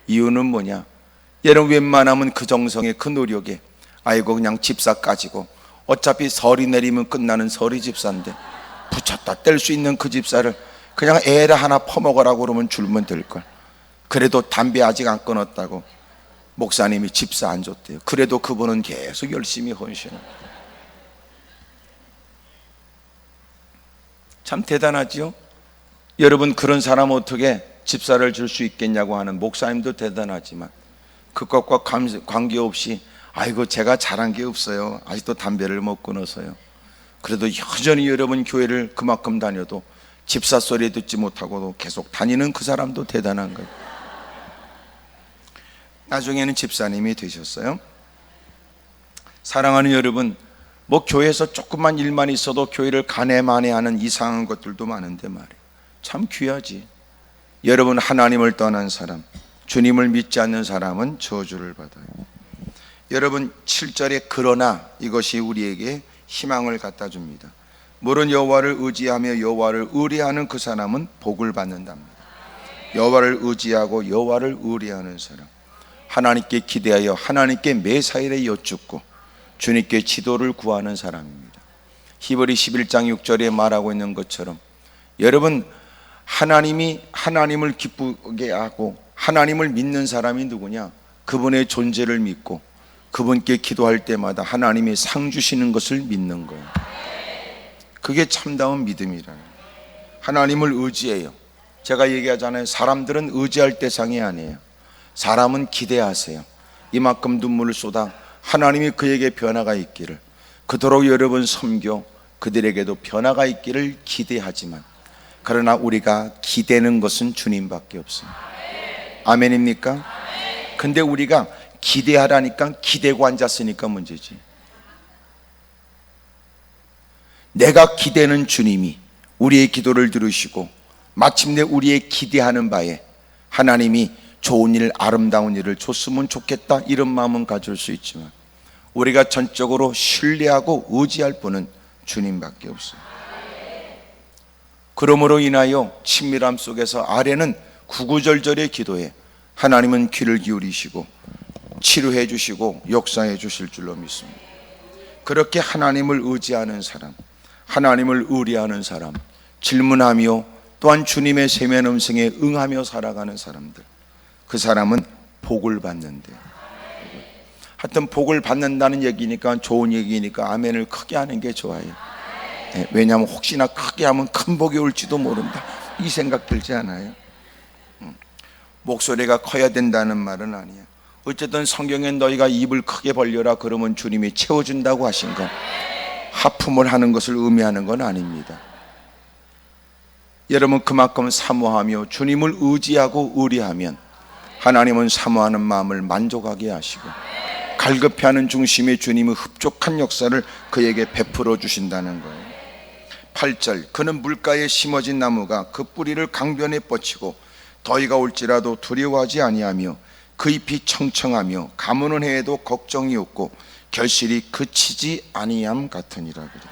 이유는 뭐냐? 여러분, 웬만하면 그 정성에 그 노력에 아이고 그냥 집사 까지고 어차피 설이 내리면 끝나는 설이 집사인데 붙였다 뗄 수 있는 그 집사를 그냥 애를 하나 퍼먹으라고 그러면 줄면 될걸. 그래도 담배 아직 안 끊었다고 목사님이 집사 안 줬대요. 그래도 그분은 계속 열심히 헌신을. 참 대단하지요. 여러분, 그런 사람 어떻게 집사를 줄 수 있겠냐고 하는 목사님도 대단하지만 그것과 관계없이 아이고 제가 잘한 게 없어요, 아직도 담배를 못 끊어서요, 그래도 여전히 여러분 교회를 그만큼 다녀도 집사 소리 듣지 못하고도 계속 다니는 그 사람도 대단한 거예요. 나중에는 집사님이 되셨어요. 사랑하는 여러분, 뭐 교회에서 조금만 일만 있어도 교회를 가네마네하는 이상한 것들도 많은데 말이에요. 참 귀하지. 여러분, 하나님을 떠난 사람, 주님을 믿지 않는 사람은 저주를 받아요. 여러분, 7절에 그러나 이것이 우리에게 희망을 갖다 줍니다. 물은 여호와를 의지하며 여호와를 의뢰하는 그 사람은 복을 받는답니다. 여호와를 의지하고 여호와를 의뢰하는 사람, 하나님께 기대하여 하나님께 매사일에 여쭙고 주님께 지도를 구하는 사람입니다. 히브리 11장 6절에 말하고 있는 것처럼 여러분, 하나님이 하나님을 기쁘게 하고 하나님을 믿는 사람이 누구냐? 그분의 존재를 믿고 그분께 기도할 때마다 하나님이 상 주시는 것을 믿는 거예요. 그게 참다운 믿음이라는 거예요. 하나님을 의지해요. 제가 얘기하잖아요. 사람들은 의지할 대상이 아니에요. 사람은 기대하세요. 이만큼 눈물을 쏟아 하나님이 그에게 변화가 있기를, 그토록 여러분 섬겨 그들에게도 변화가 있기를 기대하지만, 그러나 우리가 기대는 것은 주님밖에 없습니다. 아멘입니까? 근데 우리가 기대하라니까 기대고 앉았으니까 문제지. 내가 기대는 주님이 우리의 기도를 들으시고 마침내 우리의 기대하는 바에 하나님이 좋은 일, 아름다운 일을 줬으면 좋겠다, 이런 마음은 가질 수 있지만 우리가 전적으로 신뢰하고 의지할 분은 주님밖에 없어요. 그러므로 인하여 친밀함 속에서 아래는 구구절절의 기도에 하나님은 귀를 기울이시고 치료해 주시고 역사해 주실 줄로 믿습니다. 그렇게 하나님을 의지하는 사람, 하나님을 의뢰하는 사람, 질문하며 또한 주님의 세면 음성에 응하며 살아가는 사람들, 그 사람은 복을 받는데, 하여튼 복을 받는다는 얘기니까, 좋은 얘기니까 아멘을 크게 하는 게 좋아요. 왜냐하면 혹시나 크게 하면 큰 복이 올지도 모른다, 이 생각 들지 않아요? 목소리가 커야 된다는 말은 아니에요. 어쨌든 성경에 너희가 입을 크게 벌려라 그러면 주님이 채워준다고 하신 거, 하품을 하는 것을 의미하는 건 아닙니다. 여러분, 그만큼 사모하며 주님을 의지하고 의뢰하면 하나님은 사모하는 마음을 만족하게 하시고 갈급해하는 중심의 주님의 흡족한 역사를 그에게 베풀어 주신다는 거예요. 8절, 그는 물가에 심어진 나무가 그 뿌리를 강변에 뻗치고 더위가 올지라도 두려워하지 아니하며 그 잎이 청청하며 가무는 해에도 걱정이 없고 결실이 그치지 아니함 같으니라. 그래.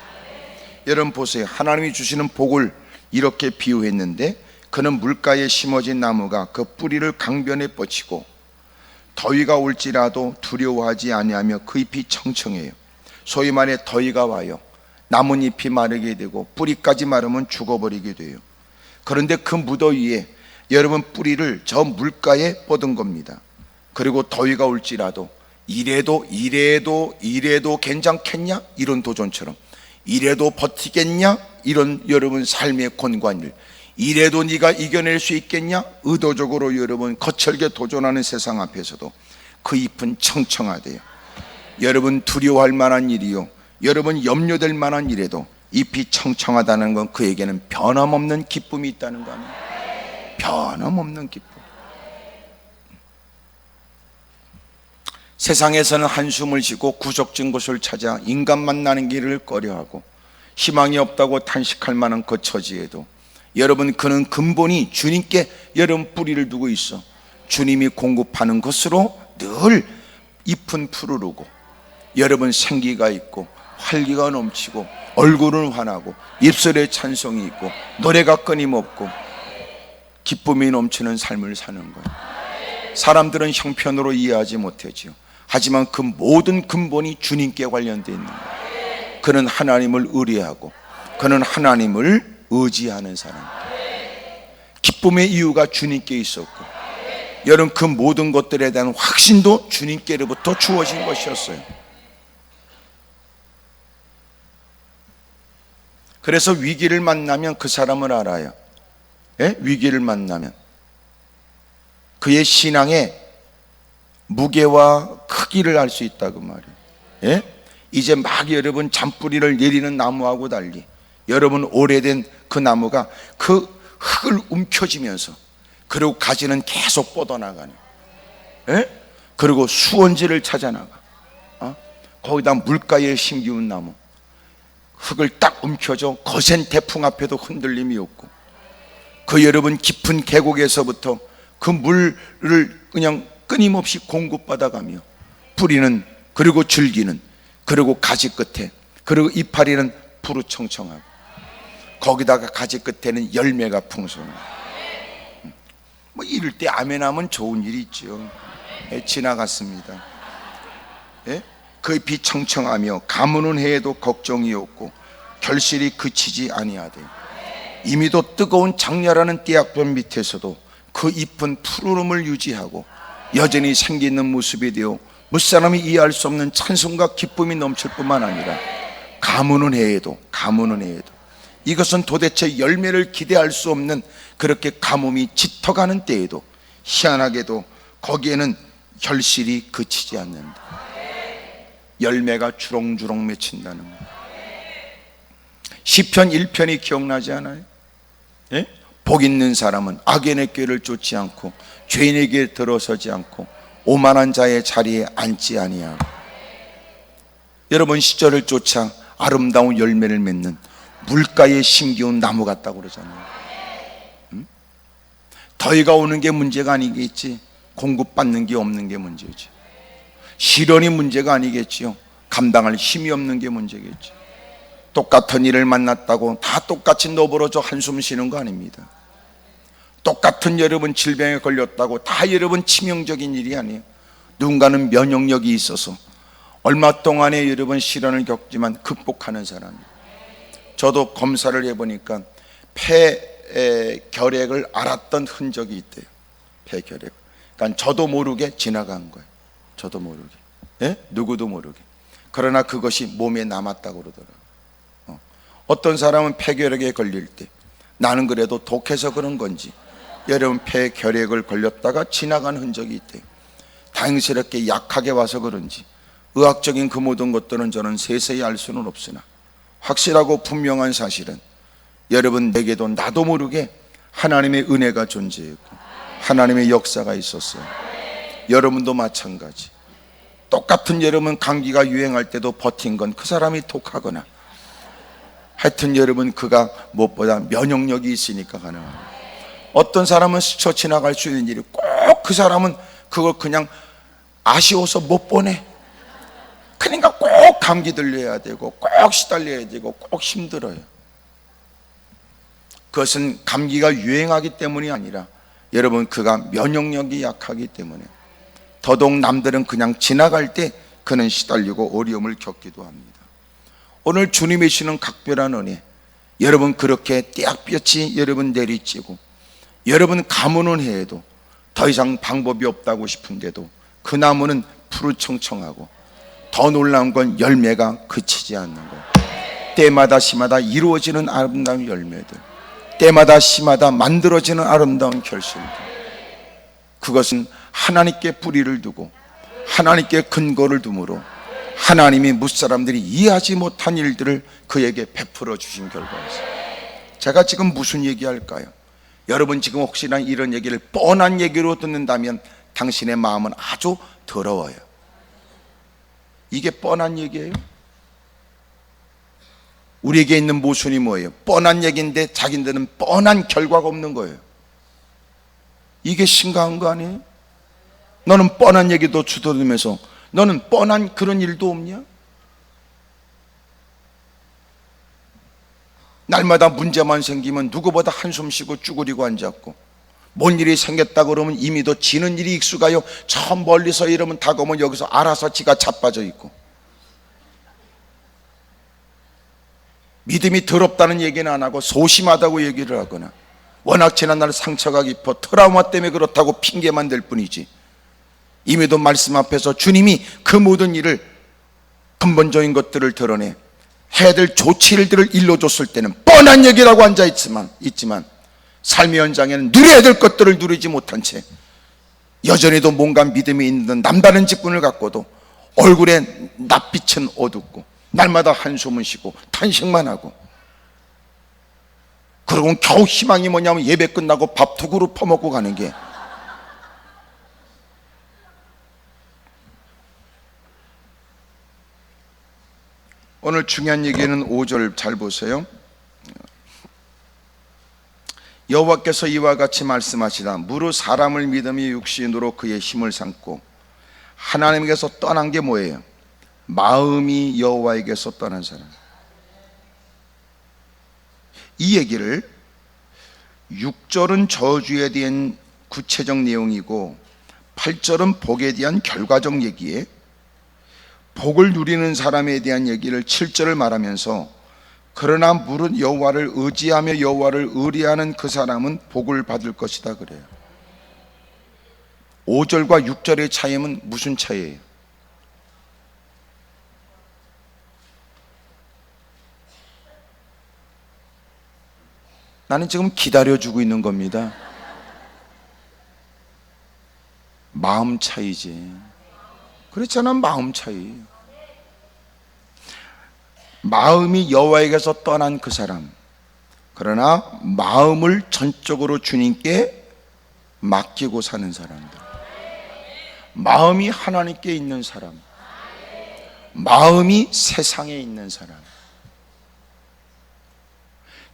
여러분 보세요. 하나님이 주시는 복을 이렇게 비유했는데, 그는 물가에 심어진 나무가 그 뿌리를 강변에 뻗치고 더위가 올지라도 두려워하지 아니하며 그 잎이 청청해요. 소위 말해 더위가 와요. 나뭇잎이 마르게 되고 뿌리까지 마르면 죽어버리게 돼요. 그런데 그 무더위에 여러분 뿌리를 저 물가에 뻗은 겁니다. 그리고 더위가 올지라도 이래도 괜찮겠냐, 이런 도전처럼, 이래도 버티겠냐, 이런 여러분 삶의 권관일, 이래도 네가 이겨낼 수 있겠냐, 의도적으로 여러분 거칠게 도전하는 세상 앞에서도 그 잎은 청청하대요. 여러분 두려워할 만한 일이요, 여러분 염려될 만한 일에도 잎이 청청하다는 건 그에게는 변함없는 기쁨이 있다는 거 아니에요? 변함없는 기쁨. 세상에서는 한숨을 쉬고 구석진 곳을 찾아 인간 만나는 길을 꺼려하고 희망이 없다고 탄식할 만한 그 처지에도 여러분, 그는 근본이 주님께 여러분 뿌리를 두고 있어 주님이 공급하는 것으로 늘 잎은 푸르르고 여러분 생기가 있고 활기가 넘치고 얼굴은 환하고 입술에 찬송이 있고 노래가 끊임없고 기쁨이 넘치는 삶을 사는 거예요. 사람들은 형편으로 이해하지 못하지요. 하지만 그 모든 근본이 주님께 관련되어 있는 거예요. 그는 하나님을 의뢰하고 그는 하나님을 의지하는 사람. 기쁨의 이유가 주님께 있었고 여러분, 그 모든 것들에 대한 확신도 주님께로부터 주어진 것이었어요. 그래서 위기를 만나면 그 사람을 알아요. 위기를 만나면 그의 신앙의 무게와 크기를 알 수 있다고 말이에요. 이제 막 여러분 잔뿌리를 내리는 나무하고 달리 여러분 오래된 그 나무가 그 흙을 움켜쥐면서 그리고 가지는 계속 뻗어나가네. 그리고 수원지를 찾아나가. 거기다 물가에 심기운 나무, 흙을 딱 움켜줘 거센 태풍 앞에도 흔들림이 없고, 그 여러분 깊은 계곡에서부터 그 물을 그냥 끊임없이 공급받아가며 뿌리는, 그리고 줄기는, 그리고 가지 끝에, 그리고 이파리는 푸르청청하고 거기다가 가지 끝에는 열매가 풍성하고, 뭐 이럴 때 아멘하면 좋은 일이 있죠. 지나갔습니다. 그 잎이 청청하며 가무는 해에도 걱정이 없고 결실이 그치지 아니하되 이미도 뜨거운 장렬하는 띠약변 밑에서도 그 잎은 푸르름을 유지하고 여전히 생기 있는 모습이 되어 무사람이 이해할 수 없는 찬송과 기쁨이 넘칠 뿐만 아니라 가무는 해에도 이것은 도대체 열매를 기대할 수 없는 그렇게 가뭄이 짙어가는 때에도 희한하게도 거기에는 결실이 그치지 않는다. 열매가 주렁주렁 맺힌다는 거예요. 시편 1편이 기억나지 않아요? 복 있는 사람은 악인의 꾀를 쫓지 않고 죄인에게 들어서지 않고 오만한 자의 자리에 앉지 아니하고. 여러분, 시절을 쫓아 아름다운 열매를 맺는 물가에 심기운 나무 같다고 그러잖아요. 더위가 오는 게 문제가 아니겠지, 공급받는 게 없는 게 문제지. 시련이 문제가 아니겠지요, 감당할 힘이 없는 게 문제겠지. 똑같은 일을 만났다고 다 똑같이 너부러져 한숨 쉬는 거 아닙니다. 똑같은 여러분 질병에 걸렸다고 다 여러분 치명적인 일이 아니에요. 누군가는 면역력이 있어서 얼마 동안에 여러분 시련을 겪지만 극복하는 사람이에요. 저도 검사를 해보니까 폐결핵을 알았던 흔적이 있대요. 폐결핵. 그러니까 저도 모르게 지나간 거예요. 저도 모르게, 예? 누구도 모르게. 그러나 그것이 몸에 남았다고 그러더라고요. 어떤 사람은 폐결핵에 걸릴 때 나는 그래도 독해서 그런 건지 여러분 폐결핵을 걸렸다가 지나간 흔적이 있대요. 다행스럽게 약하게 와서 그런지 의학적인 그 모든 것들은 저는 세세히 알 수는 없으나 확실하고 분명한 사실은 여러분 내게도 나도 모르게 하나님의 은혜가 존재했고 하나님의 역사가 있었어요. 여러분도 마찬가지. 똑같은 여러분 감기가 유행할 때도 버틴 건 그 사람이 독하거나 하여튼 여러분 그가 무엇보다 면역력이 있으니까 가능합니다. 어떤 사람은 스쳐 지나갈 수 있는 일이 꼭 그 사람은 그걸 그냥 아쉬워서 못 보내. 그러니까 꼭 감기 들려야 되고 꼭 시달려야 되고 꼭 힘들어요. 그것은 감기가 유행하기 때문이 아니라 여러분 그가 면역력이 약하기 때문에 더더욱 남들은 그냥 지나갈 때 그는 시달리고 어려움을 겪기도 합니다. 오늘 주님이 주시는 각별한 은혜, 여러분 그렇게 떼약볕이 여러분 내리쬐고 여러분 가무는 해도 더 이상 방법이 없다고 싶은데도 그 나무는 푸르청청하고 더 놀라운 건 열매가 그치지 않는 거예요. 때마다 시마다 이루어지는 아름다운 열매들, 때마다 시마다 만들어지는 아름다운 결실들, 그것은 하나님께 뿌리를 두고 하나님께 근거를 두므로 하나님이 무사람들이 이해하지 못한 일들을 그에게 베풀어 주신 결과였어요. 제가 지금 무슨 얘기할까요? 여러분 지금 혹시나 이런 얘기를 뻔한 얘기로 듣는다면 당신의 마음은 아주 더러워요. 이게 뻔한 얘기예요? 우리에게 있는 모순이 뭐예요? 뻔한 얘기인데 자기들은 뻔한 결과가 없는 거예요. 이게 심각한 거 아니에요? 너는 뻔한 얘기도 주도들면서 너는 뻔한 그런 일도 없냐? 날마다 문제만 생기면 누구보다 한숨 쉬고 쭈그리고 앉았고, 뭔 일이 생겼다 그러면 이미 도 지는 일이 익숙하여 저 멀리서 이러면 다가오면 여기서 알아서 지가 자빠져 있고, 믿음이 더럽다는 얘기는 안 하고 소심하다고 얘기를 하거나 워낙 지난날 상처가 깊어 트라우마 때문에 그렇다고 핑계만 댈 뿐이지, 이미도 말씀 앞에서 주님이 그 모든 일을 근본적인 것들을 드러내 해야 될 조치들을 일러줬을 때는 뻔한 얘기라고 앉아있지만 삶의 현장에는 누려야 될 것들을 누리지 못한 채 여전히도 뭔가 믿음이 있는 남다른 직분을 갖고도 얼굴에 낯빛은 어둡고 날마다 한숨을 쉬고 탄식만 하고, 그러고 겨우 희망이 뭐냐면 예배 끝나고 밥 두 그릇 퍼먹고 가는 게, 오늘 중요한 얘기는 5절 잘 보세요. 여호와께서 이와 같이 말씀하시다. 무릇 사람을 믿음이 육신으로 그의 힘을 삼고 하나님께서 떠난 게 뭐예요? 마음이 여호와에게서 떠난 사람. 이 얘기를 6절은 저주에 대한 구체적 내용이고 8절은 복에 대한 결과적 얘기에 복을 누리는 사람에 대한 얘기를 7절을 말하면서, 그러나 무릇 여호와를 의지하며 여호와를 의뢰하는 그 사람은 복을 받을 것이다 그래요. 5절과 6절의 차이는 무슨 차이예요? 나는 지금 기다려주고 있는 겁니다. 마음 차이지. 그렇잖아, 마음 차이. 마음이 여호와에게서 떠난 그 사람, 그러나 마음을 전적으로 주님께 맡기고 사는 사람들, 마음이 하나님께 있는 사람, 마음이 세상에 있는 사람,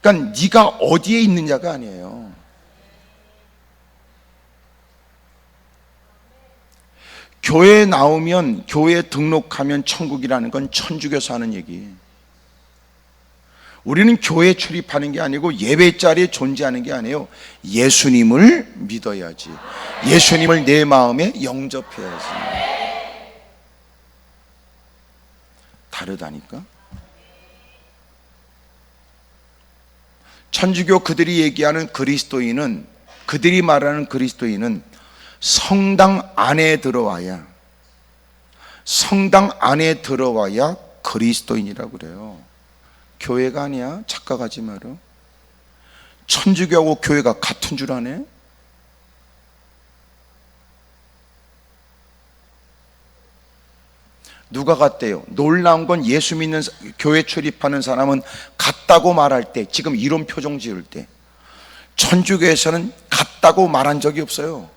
그러니까 네가 어디에 있느냐가 아니에요. 교회에 나오면, 교회에 등록하면 천국이라는 건 천주교에서 하는 얘기. 우리는 교회에 출입하는 게 아니고 예배 자리에 존재하는 게 아니에요. 예수님을 믿어야지. 예수님을 내 마음에 영접해야지. 다르다니까. 천주교 그들이 얘기하는 그리스도인은, 그들이 말하는 그리스도인은 성당 안에 들어와야, 성당 안에 들어와야 그리스도인이라고 그래요. 교회가 아니야. 착각하지 마라. 천주교하고 교회가 같은 줄 아네. 누가 같대요? 놀라운 건 예수 믿는 교회 출입하는 사람은 같다고 말할 때, 지금 이런 표정 지을 때, 천주교에서는 같다고 말한 적이 없어요.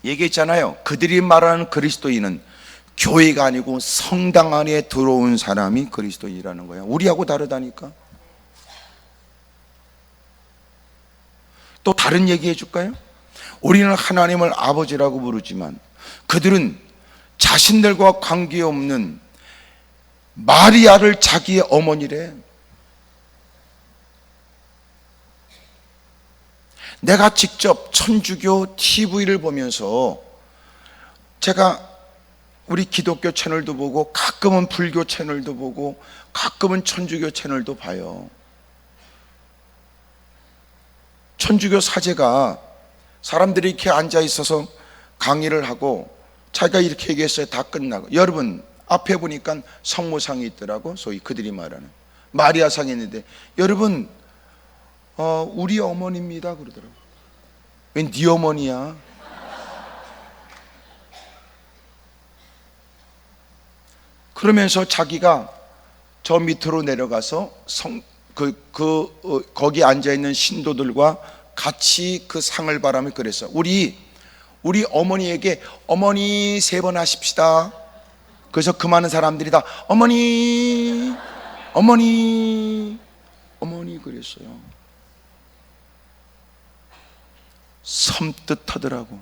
얘기했잖아요. 그들이 말하는 그리스도인은 교회가 아니고 성당 안에 들어온 사람이 그리스도인이라는 거야. 우리하고 다르다니까. 또 다른 얘기 해줄까요? 우리는 하나님을 아버지라고 부르지만 그들은 자신들과 관계없는 마리아를 자기의 어머니래. 내가 직접 천주교 TV를 보면서, 제가 우리 기독교 채널도 보고 가끔은 불교 채널도 보고 가끔은 천주교 채널도 봐요. 천주교 사제가 사람들이 이렇게 앉아 있어서 강의를 하고 자기가 이렇게 얘기했어요. 다 끝나고, 여러분 앞에 보니까 성모상이 있더라고. 소위 그들이 말하는 마리아상이 있는데, 여러분 우리 어머니입니다 그러더라고. 왜 네 어머니야? 그러면서 자기가 저 밑으로 내려가서 거기 앉아있는 신도들과 같이 그 상을 바라며 그랬어. 우리 어머니에게 어머니 3번 하십시다. 그래서 그 많은 사람들이 다 어머니 어머니 어머니 그랬어요. 섬뜩하더라고.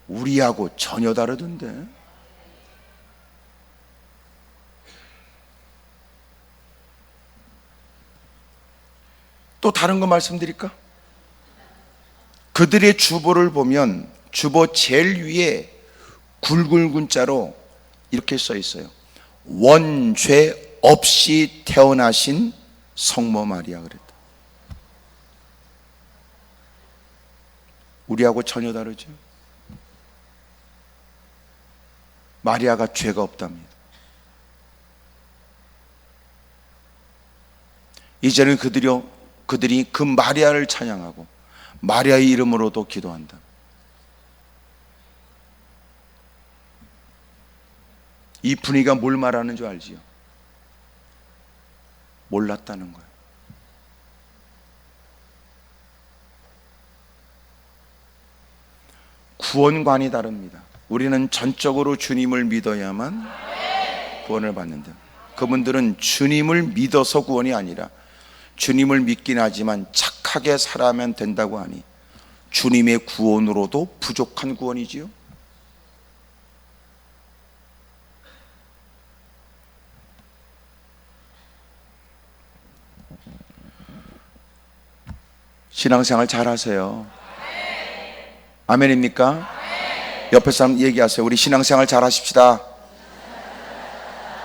우리하고 전혀 다르던데. 또 다른 거 말씀드릴까? 그들의 주보를 보면 주보 제일 위에 굵은 문자로 이렇게 써 있어요. 원죄 없이 태어나신 성모 마리아 그랬다. 우리하고 전혀 다르죠. 마리아가 죄가 없답니다. 이제는 그들이 그 마리아를 찬양하고 마리아의 이름으로도 기도한다. 이 분위기가 뭘 말하는 줄 알지요? 몰랐다는 거예요. 구원관이 다릅니다. 우리는 전적으로 주님을 믿어야만 구원을 받는다. 그분들은 주님을 믿어서 구원이 아니라 주님을 믿긴 하지만 착하게 살아야만 된다고 하니 주님의 구원으로도 부족한 구원이지요. 신앙생활 잘 하세요. 아멘입니까? 옆에 사람 얘기하세요. 우리 신앙생활 잘 하십시다.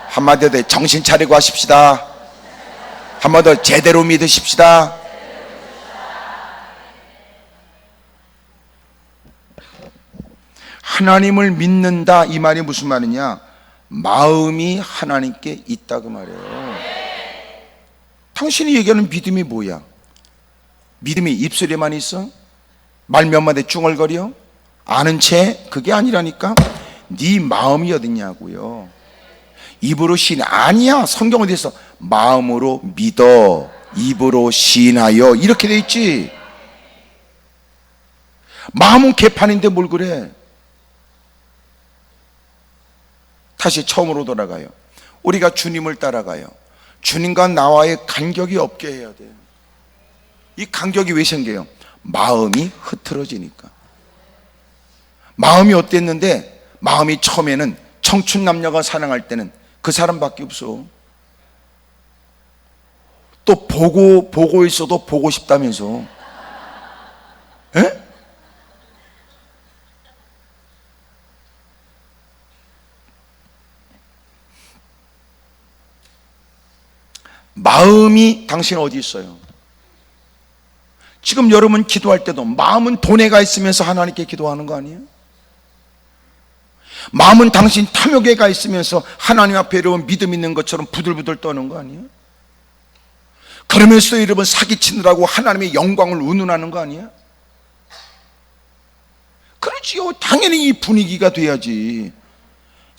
한마디로 정신 차리고 하십시다. 한마디로 제대로 믿으십시다. 하나님을 믿는다 이 말이 무슨 말이냐? 마음이 하나님께 있다 그 말이에요. 당신이 얘기하는 믿음이 뭐야? 믿음이 입술에만 있어? 말 몇 마디 중얼거려? 아는 채? 그게 아니라니까. 네 마음이 어딨냐고요. 입으로 아니야. 성경 어디 있어? 마음으로 믿어 입으로 시인하여 이렇게 돼 있지. 마음은 개판인데 뭘 그래. 다시 처음으로 돌아가요. 우리가 주님을 따라가요. 주님과 나와의 간격이 없게 해야 돼요. 이 간격이 왜 생겨요? 마음이 흐트러지니까. 마음이 어땠는데, 마음이 처음에는 청춘 남녀가 사랑할 때는 그 사람밖에 없어. 또 보고 있어도 보고 싶다면서. 에? 마음이 당신 어디 있어요? 지금 여러분 기도할 때도 마음은 돈에 가 있으면서 하나님께 기도하는 거 아니에요? 마음은 당신 탐욕에 가 있으면서 하나님 앞에 여러분 믿음 있는 것처럼 부들부들 떠는 거 아니에요? 그러면서 여러분 사기치느라고 하나님의 영광을 운운하는 거 아니에요? 그렇지요. 당연히 이 분위기가 돼야지.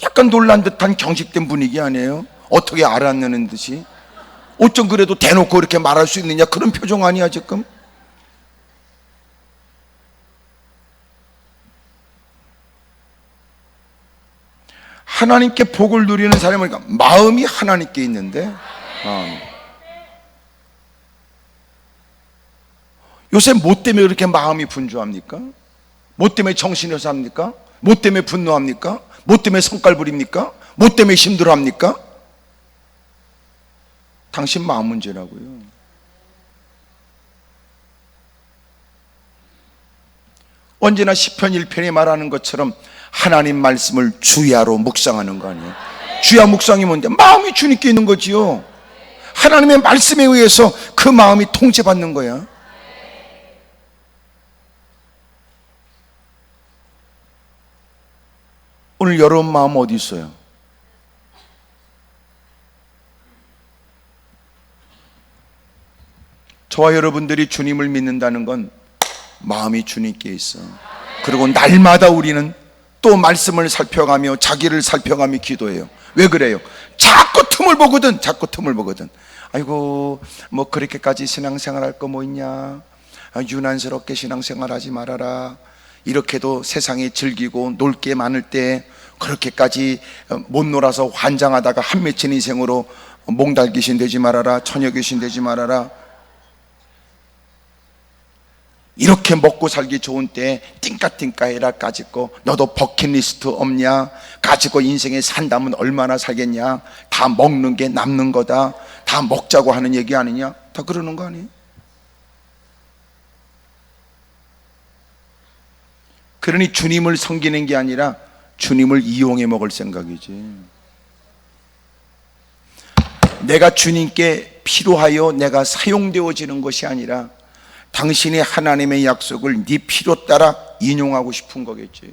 약간 놀란 듯한 경직된 분위기 아니에요? 어떻게 알았느는 듯이. 어쩜 그래도 대놓고 이렇게 말할 수 있느냐, 그런 표정 아니야 지금? 하나님께 복을 누리는 사람은 마음이 하나님께 있는데, 요새 뭐 때문에 그렇게 마음이 분주합니까? 뭐 때문에 정신이 없습니까? 뭐 때문에 분노합니까? 뭐 때문에 성깔 부립니까? 뭐 때문에 힘들어합니까? 당신 마음 문제라고요. 언제나 시편 1편에 말하는 것처럼 하나님 말씀을 주야로 묵상하는 거 아니에요? 주야 묵상이 뭔데? 마음이 주님께 있는 거지요. 하나님의 말씀에 의해서 그 마음이 통제받는 거야. 오늘 여러분 마음 어디 있어요? 저와 여러분들이 주님을 믿는다는 건 마음이 주님께 있어. 그리고 날마다 우리는 또 말씀을 살펴가며 자기를 살펴가며 기도해요. 왜 그래요? 자꾸 틈을 보거든. 아이고 뭐 그렇게까지 신앙생활 할 거 뭐 있냐, 유난스럽게 신앙생활하지 말아라. 이렇게도 세상에 즐기고 놀 게 많을 때 그렇게까지 못 놀아서 환장하다가 한 맺힌 인생으로 몽달 귀신 되지 말아라, 처녀 귀신 되지 말아라. 이렇게 먹고 살기 좋은 때 띵까띵까 해라 가지고, 너도 버킷리스트 없냐? 가지고 인생에 산다면 얼마나 살겠냐? 다 먹는 게 남는 거다. 다 먹자고 하는 얘기 아니냐? 다 그러는 거 아니에요? 그러니 주님을 섬기는 게 아니라 주님을 이용해 먹을 생각이지. 내가 주님께 필요하여 내가 사용되어지는 것이 아니라 당신이 하나님의 약속을 네 필요 따라 인용하고 싶은 거겠지.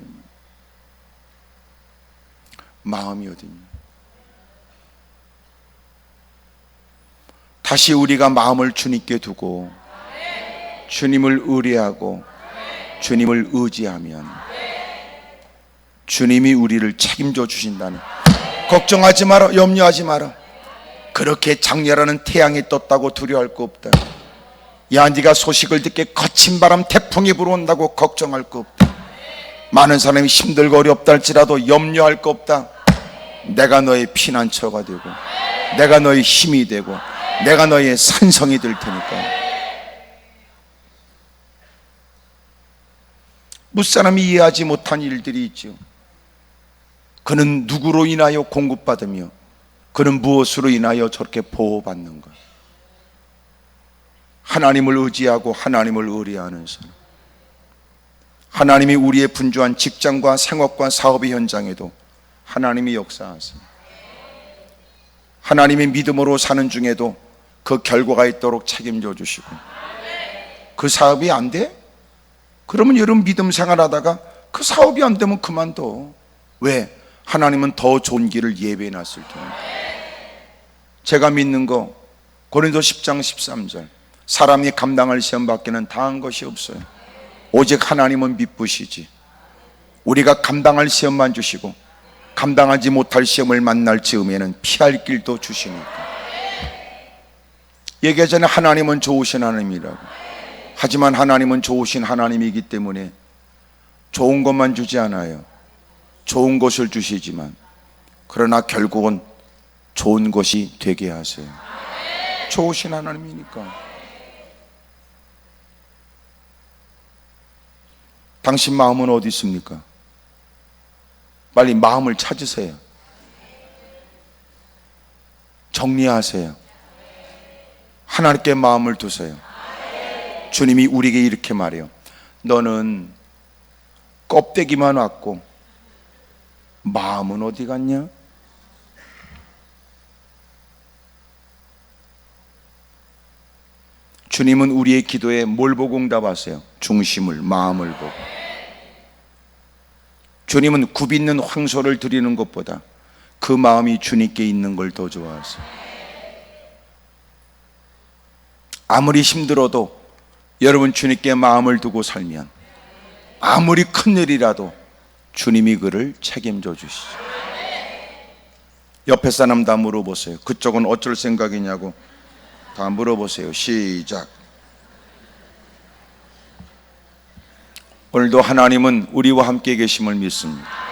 마음이 어디냐? 다시 우리가 마음을 주님께 두고 주님을 의뢰하고 주님을 의지하면 주님이 우리를 책임져 주신다는, 걱정하지 마라, 염려하지 마라. 그렇게 장렬하는 태양이 떴다고 두려워할 거 없다. 야, 네가 소식을 듣게 거친 바람 태풍이 불어온다고 걱정할 거 없다. 많은 사람이 힘들고 어렵다 할지라도 염려할 거 없다. 내가 너의 피난처가 되고 내가 너의 힘이 되고 내가 너의 산성이 될 테니까. 무사람이 이해하지 못한 일들이 있죠. 그는 누구로 인하여 공급받으며 그는 무엇으로 인하여 저렇게 보호받는가? 하나님을 의지하고 하나님을 의뢰하는 사람. 하나님이 우리의 분주한 직장과 생업과 사업의 현장에도 하나님이 역사하세요. 하나님의 믿음으로 사는 중에도 그 결과가 있도록 책임져 주시고, 그 사업이 안 돼? 그러면 여러분 믿음 생활하다가 그 사업이 안 되면 그만둬. 왜? 하나님은 더 좋은 길을 예배해 놨을 테니까. 제가 믿는 거 고린도 10장 13절, 사람이 감당할 시험 밖에는 다한 것이 없어요. 오직 하나님은 미쁘시지. 우리가 감당할 시험만 주시고 감당하지 못할 시험을 만날 즈음에는 피할 길도 주시니까. 얘기 전에 하나님은 좋으신 하나님이라고. 하지만 하나님은 좋으신 하나님이기 때문에 좋은 것만 주지 않아요. 좋은 것을 주시지만 그러나 결국은 좋은 것이 되게 하세요. 좋으신 하나님이니까. 당신 마음은 어디 있습니까? 빨리 마음을 찾으세요. 정리하세요. 하나님께 마음을 두세요. 주님이 우리에게 이렇게 말해요. 너는 껍데기만 왔고 마음은 어디 갔냐? 주님은 우리의 기도에 뭘 보고 응답하세요? 중심을, 마음을 보고. 주님은 굽있는 황소를 드리는 것보다 그 마음이 주님께 있는 걸 더 좋아하세요. 아무리 힘들어도 여러분 주님께 마음을 두고 살면 아무리 큰 일이라도 주님이 그를 책임져 주시죠. 옆에 사람 다 물어보세요. 그쪽은 어쩔 생각이냐고 다 물어보세요. 시작. 오늘도 하나님은 우리와 함께 계심을 믿습니다.